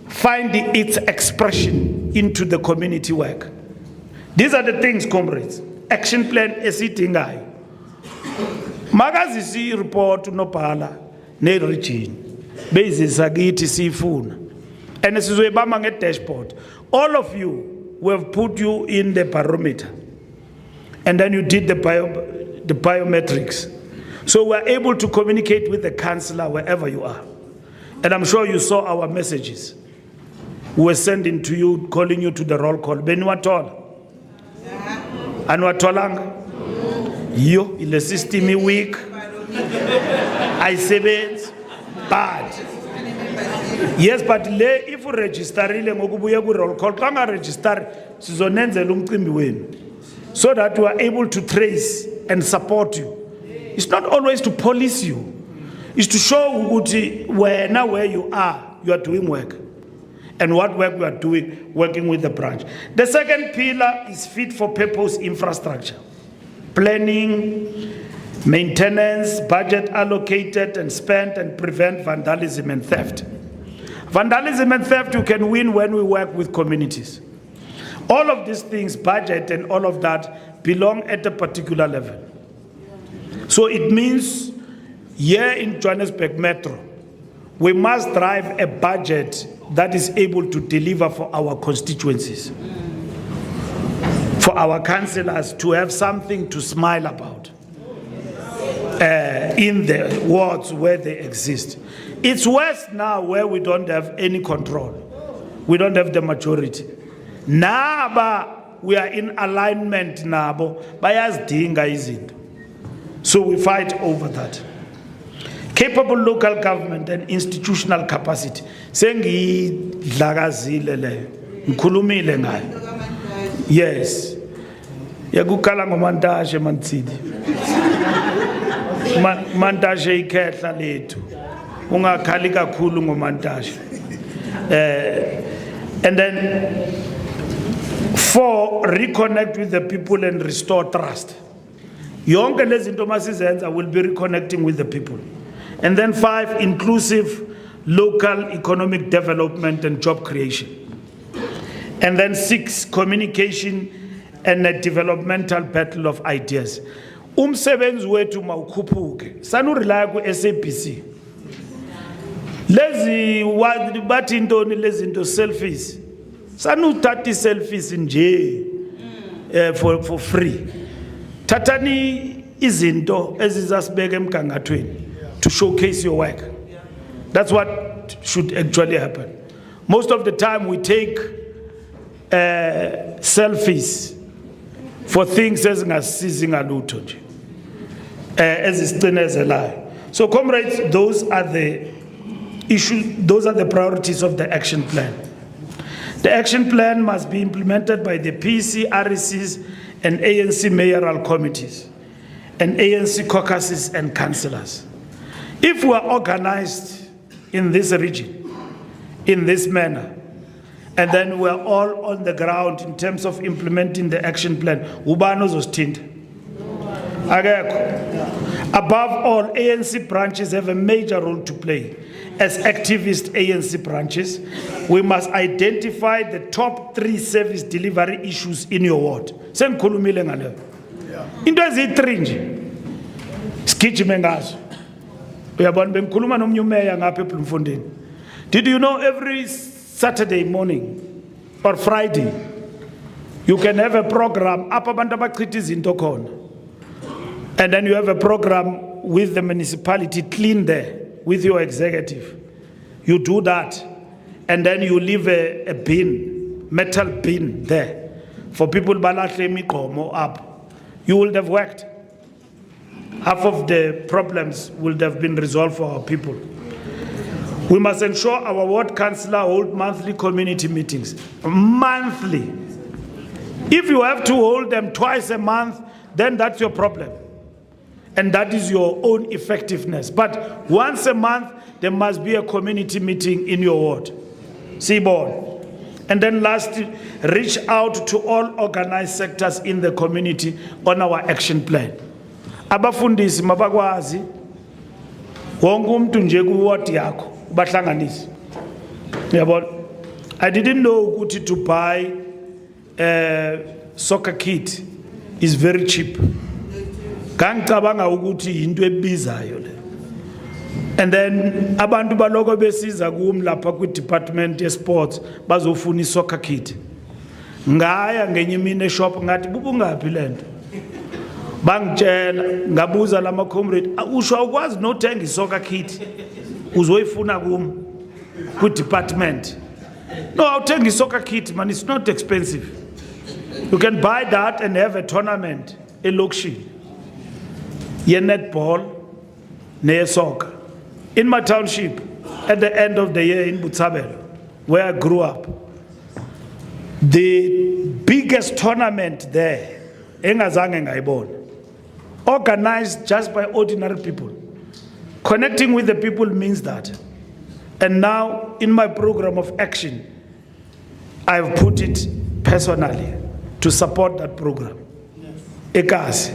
find its expression into the community work. These are the things, comrades. Action plan esidingayo. Magazisi report unobhala ne region. Bezisa kithi sifuna. And sizoyibamba nge dashboard. All of you, we have put you in the barometer. And then you did the biometrics. So we're able to communicate with the councillor wherever you are. And I'm sure you saw our messages. We were sending to you, calling you to the roll call. Benwatola. Anwatolanga. Yo, in the system week. I sebenze bad. Yes, but if you register ngokubuya ku roll call, kanga register sizonenzela umcimbi wenu. So that we are able to trace and support you. It's not always to police you. It's to show where you are doing work. And what work you are doing, working with the branch. The second pillar is fit for purpose infrastructure. Planning, maintenance, budget allocated and spent, and prevent vandalism and theft. Vandalism and theft you can win when we work with communities. All of these things, budget and all of that, belong at a particular level. So it means here in Johannesburg Metro, we must drive a budget that is able to deliver for our constituencies, for our councillors to have something to smile about in the wards where they exist. It's worse now where we don't have any control. We don't have the majority. Naba, we are in alignment nabo, bayazidinga izinto. So we fight over that. Capable local government and institutional capacity. Sengidlakazile leyo. Ngikhulumile ngayo. Yes. Yakukala ngomantashe mantsidi. Mantashe ikhehla lethu. Ungakhali kakhulu ngomantashe. And then 4, reconnect with the people and restore trust. Yonke lezinto masizenza will be reconnecting with the people. And then 5, inclusive local economic development and job creation. And then 6, communication and a developmental battle of ideas. Umsebenzi wethu mawukhuphuke. Sanu rely ku SABC. Lezi bathi intoni lezi into selfies. Sanu 30 selfies nje for free. Tatani izinto ezizasibeka emgangathweni to showcase your work. That's what should actually happen. Most of the time we take selfies for things ezingasizi ngalutho nje. Eziscinezelayo. So comrades, those are the issues, those are the priorities of the action plan. The action plan must be implemented by the PC, RECs, and ANC mayoral committees, and ANC caucuses and councillors. If we are organized in this region, in this manner, and then we are all on the ground in terms of implementing the action plan, ubani uzosithinta? Above all, ANC branches have a major role to play. As activist ANC branches, we must identify the top 3 service delivery issues in your ward. Sengikhulumile ngaleyo. Into ezi3 nje. Sigijime ngazo. Uyabona bengikhuluma nomnye umeya ngapha eBloemfontein. Did you know every Saturday morning or Friday you can have a program apha abantu abachitha izinto khona. And then you have a program with the municipality, clean there with your executive. You do that, and then you leave a bin, metal bin there for people balahle miqomo up. You would have worked. Half of the problems would have been resolved for our people. We must ensure our ward councillor hold monthly community meetings. Monthly. If you have to hold them twice a month, then that's your problem. And that is your own effectiveness. But once a month, there must be a community meeting in your ward. Seaborn. And then lastly, reach out to all organized sectors in the community on our action plan. Abafundisi mabakwazi wonke umuntu nje ku ward yakho bahlanganise. Yabona, I didn't know ukuthi to buy soccer kit is very cheap. Kangicabanga ukuthi into ebizayo le. And then abantu baloko besiza kum lapha ku department ye sports bazofuna soccer kit. Ngaya ngenye imini shop ngathi bubungapi lento. Bangitshela ngabuza lama comrade usho awukwazi nothenga soccer kit uzoyifuna ku department. No, awuthenga soccer kit man, it's not expensive. You can buy that and have a tournament in Lokshi. Ye netball, ne soccer. In my township, at the end of the year in Butsabelo, where I grew up, the biggest tournament there, organized just by ordinary people. Connecting with the people means that. And now, in my program of action, I've put it personally to support that program. Ekasi.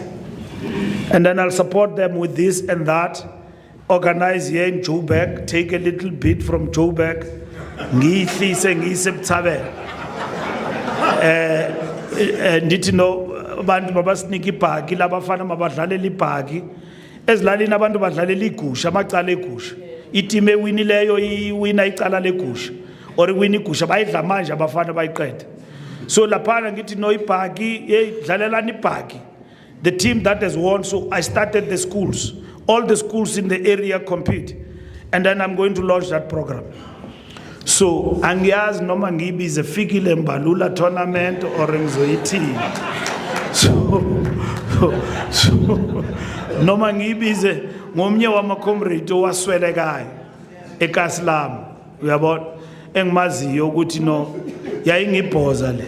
And then I'll support them with this and that. Organize here in Joburg, take a little bit from Joburg. Ndithi no abantu babasnika ibhaki labafana mabadlalela ibhaki ezilalini abantu badlalela igusha amacala egusha iteam ewinileyo iwina icala legusha or iwina igusha bayidla manje abafana bayiqeda so laphana ngithi no ibhaki dlalelana ibhaki. The team that has won, so I started the schools. All the schools in the area compete. And then I'm going to launch that program. So, angiyazi noma ngibize Fikile Mbalula tournament or ngizoyithi. So noma ngibize ngomnye wama-comrade owaswelekayo eKasilam. Uyabona engimaziyo ukuthi no yayingibhoza le.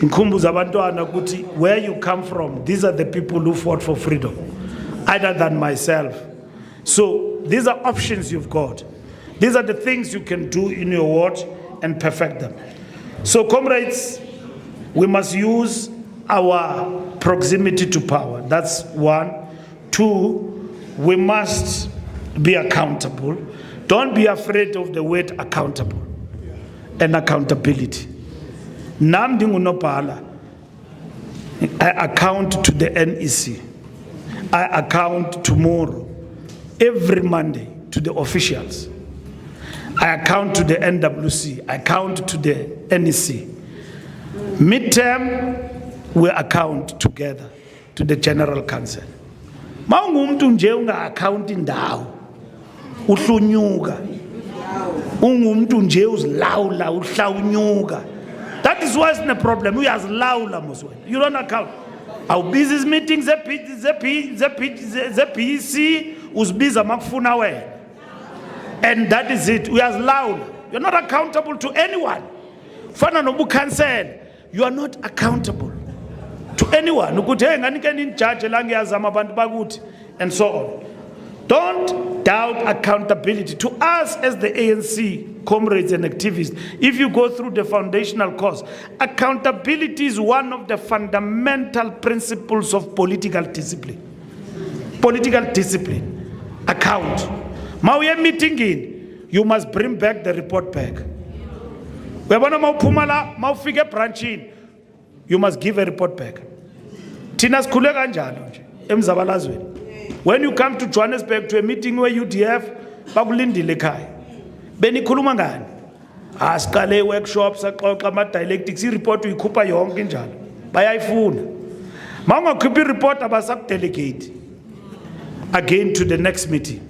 Ngikhumbuza abantwana ukuthi where you come from, these are the people who fought for freedom, other than myself. So these are options you've got. These are the things you can do in your ward and perfect them. So comrades, we must use our proximity to power. That's one. Two, we must be accountable. Don't be afraid of the word accountable and accountability. Nam dingunopala. I account to the NEC. I account tomorrow, every Monday, to the officials. I account to the NWC. I account to the NEC. Midterm, we account together to the General Council. Maungumtu nje unga account indawo. Uhlunyuka. Ungumtu nje uzlaula uhlawunyuka. That is what's the problem. We as laula muswe. You don't account. Our business meetings, the PEC, uzbiza makufuna we. And that is it. We as laula. You're not accountable to anyone. Fana nobu cancel. You are not accountable to anyone. And so on. Don't doubt accountability. To us as the ANC comrades and activists, if you go through the foundational course, accountability is one of the fundamental principles of political discipline. Political discipline. Account. Mauye meeting in, you must bring back the report back. You must give a report back. When you come to Johannesburg to a meeting where UDF, bakulindile ekhaya. Benikhuluma ngani? Asikale workshops, axoxa dialectics, report uyikhupha yonke njalo. Bayayifuna. Mawungakhuphi report abasakudelegate again to the next meeting.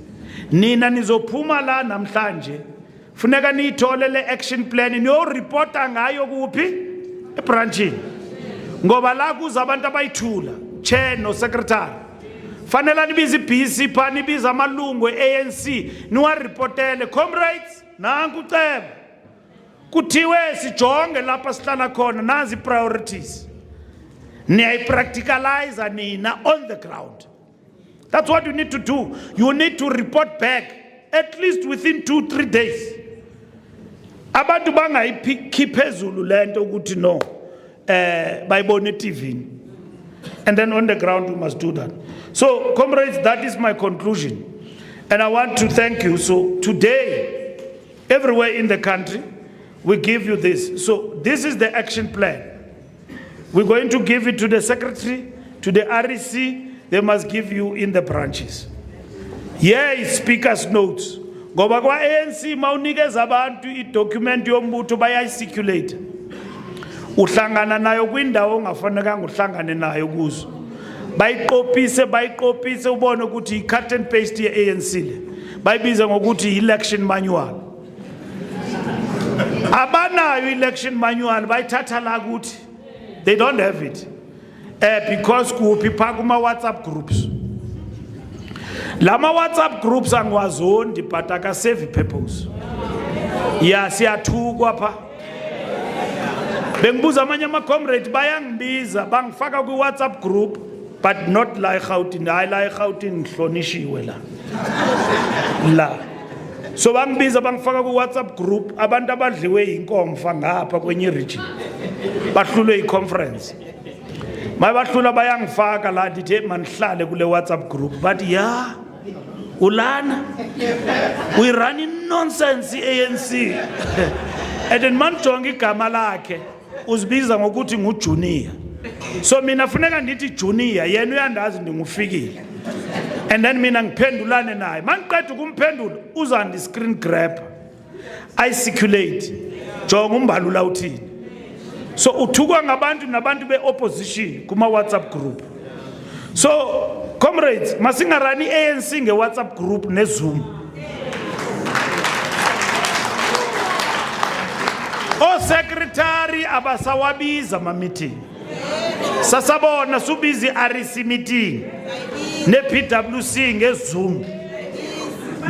Nina nizophuma la namhlanje. Funeka niyithole le action plan niyo reporta ngayo kuphi? Ebranchini. Ngoba la kuza abantu abayithula, chair no secretary. fanele nibiza ibhisi pha nibiza amalungu ANC niwaripotele comrades nanku uceba kuthiwe sijonge lapha sihlala khona nazi priorities niyayipracticalize nina on the ground. That's what you need to do. You need to report back at least within 2-3 days. Abantu bangayikhiphi phezulu lento ukuthi no bayibone TV. And then on the ground we must do that. So comrades, that is my conclusion. And I want to thank you. So today, everywhere in the country, we give you this. So this is the action plan. We're going to give it to the secretary, to the REC. They must give you in the branches. Here is speaker's notes. Ngoba kwa ANC mawunikeza abantu i-document yombutho bayayicirculate. Uhlangana nayo kwindawo ongafanekanga uhlangane nayo kuzo. Bayiqopise ubone ukuthi i-cut and paste ye-ANC le. Bayibiza ngokuthi election manual. Abanayo election manual bayithatha la ukuthi they don't have it. Because kuphi pha kuma WhatsApp groups. Lama WhatsApp groups angwazondi but akasave purpose. Ya siyathukwa pha. Bengibuza amanye ama comrades bayangibiza bangifaka ku WhatsApp group but not la eGauteng. Hayi la eGauteng ngihlonishiwe la. La. So bangibiza bangifaka ku WhatsApp group abantu abadliwe inkomfa ngapha kwenye region. Bahlulwe iconference. Mabahlula bayangifaka la ndithi manihlale kule WhatsApp group but yeah ulana we running nonsense ANC and then manjonga igama lakhe uzibiza ngokuthi ngujunior. So mina funeka ndithi junior yena uyandazi ndingufikile and then mina ngiphendulane naye maniqeda ukumphendula uzandi screen grab I circulate jonga uMbalula uthini. So uthukwa ngabantu nabantu be-opposition kuma WhatsApp group. So comrades masingarani ANC nge WhatsApp group ne Zoom. O secretary abasawabiza ma meeting. Sasabona subizi REC meeting ne PWC nge Zoom.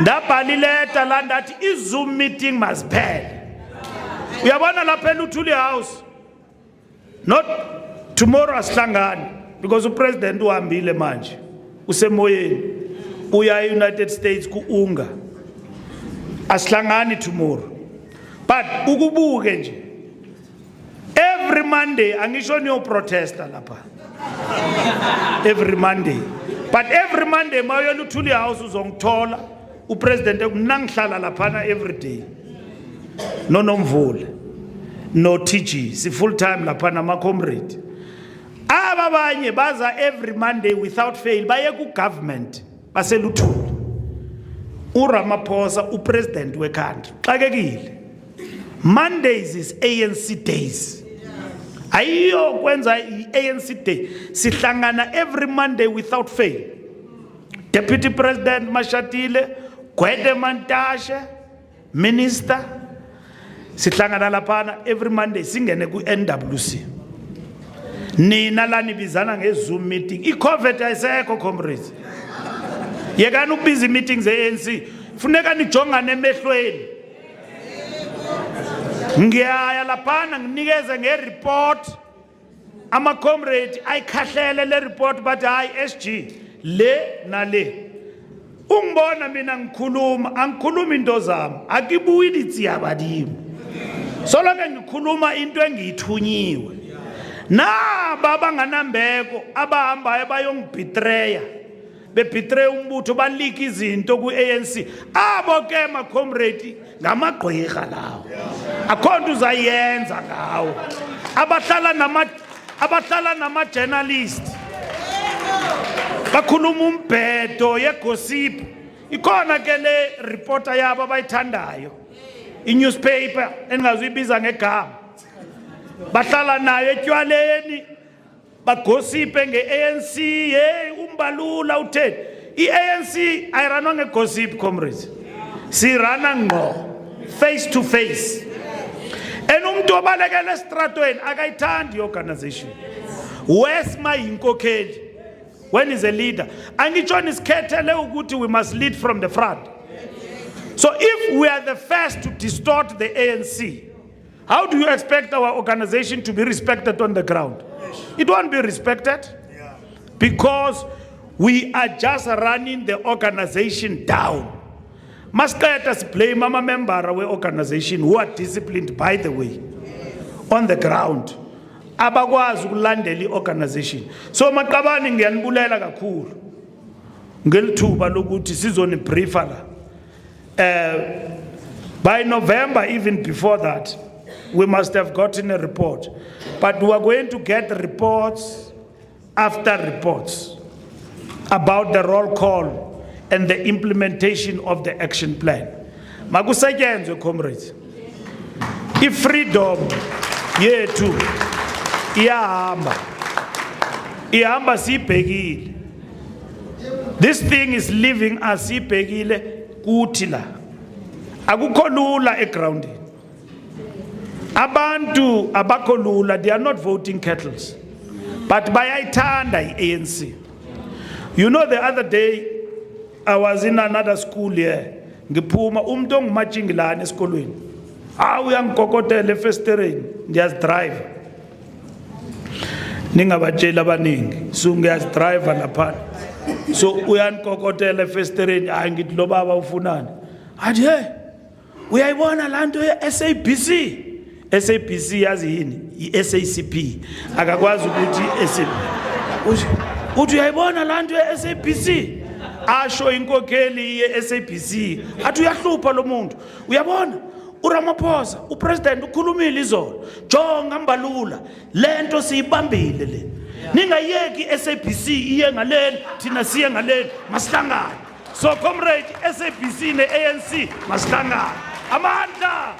Ndabhali letter la ndathi i-Zoom meeting must pay. Uyabona lapha eLuthuli House. Not tomorrow asihlangani because the president uhambile manje usemoyeni uya United States ku-UNGA asihlangani tomorrow but ukubuke nje every Monday angisho niyo protesta lapha every Monday but every Monday mayo eLuthuli House uzongithola upresident ekunangihlala lapha every day no Nomvula no TG, si full time lapha nama comrade. Ababanye baza every Monday without fail baye ku government baseLuthuli. uRamaphosa upresident wekhanda xakekile. Mondays is ANC days. Ayiyo kwenza i-ANC day. Sihlangana every Monday without fail. Deputy President Mashatile, Gwede Mantashe, Minister sihlangana lapana every Monday singene ku NWC. Nina lani bizana nge Zoom meeting. I-COVID ayisekho comrades. Yekani ukubhiza meetings ANC. Funeka nijongane emehlweni. Ngiyaya lapana nginikeze nge-report. Ama comrade ayikhahlele le report but hayi SG le na le. Ungibona mina ngikhuluma angikhuluma into zami akibuyi lithi yabadimi. Solonke ngikhuluma into engiyithunyiwe. Na baba nganambeko abahambayo bayongibetreya. Bebetreya umbutho balika izinto ku ANC. Abo ke ma comrade ngamagqwirha lawo. Akho nto uzayenza ngawo. Abahlala nama journalist. Bakhuluma umbhedo yegossip. Ikhona ke le reporter yabo abayithandayo. I-newspaper engazuyibiza ngegama. Bahlala nayo etywaleni bagosipe nge-ANC hey uMbalula utheni. I-ANC ayiranwa ngegossip comrades. Sirana ngqo face to face. Umuntu obalekela estratweni akayithandi i-organization. Wesma yinkokheli. when he's a leader. Angitshoni isikhethele ukuthi we must lead from the front. So if we are the first to distort the ANC, how do you expect our organization to be respected on the ground? It won't be respected because we are just running the organization down. Must let us blame our member our organization who are disciplined, by the way, on the ground. Abakwazi ukulandela i-organization. So maqabani ngiyanibulela kakhulu ngelithuba lokuthi sizonibriefa la. By November, even before that, we must have gotten a report. But we are going to get reports after reports about the roll call and the implementation of the action plan. Makusetyenzwe comrades. I-freedom yethu ihamba siyibhekile. This thing is leaving us siyibhekile kuthi la. Akukho lula egroundini. Abantu abakho lula, they are not voting kettles, but bayayithanda i-ANC. You know, the other day I was in another school here. Ngiphuma umuntu ongumatshingilane esikolweni. Uyangikokotela efestereni, ngiyazidrive. Ningabatshela abaningi, so ngiyazidrive lapha. So uyanikokotela efestereni, ngithi lo baba ufunani. Athi hey, uyayibona lanto ye-SABC. SABC yazi yini? I-SACP. Akakwazi ukuthi uthi uyayibona lanto ye-SABC. Asho inkokheli ye-SABC. Athi uyahlupha lo muntu. Uyabona? uRamaphosa upresident ukhulumile izolo. Jonga Mbalula, lento siyibambile le. Ningayeki SABC iye ngaleli, thina siye ngaleli, masihlangane. So comrade, SABC ne ANC masihlangane. Amandla.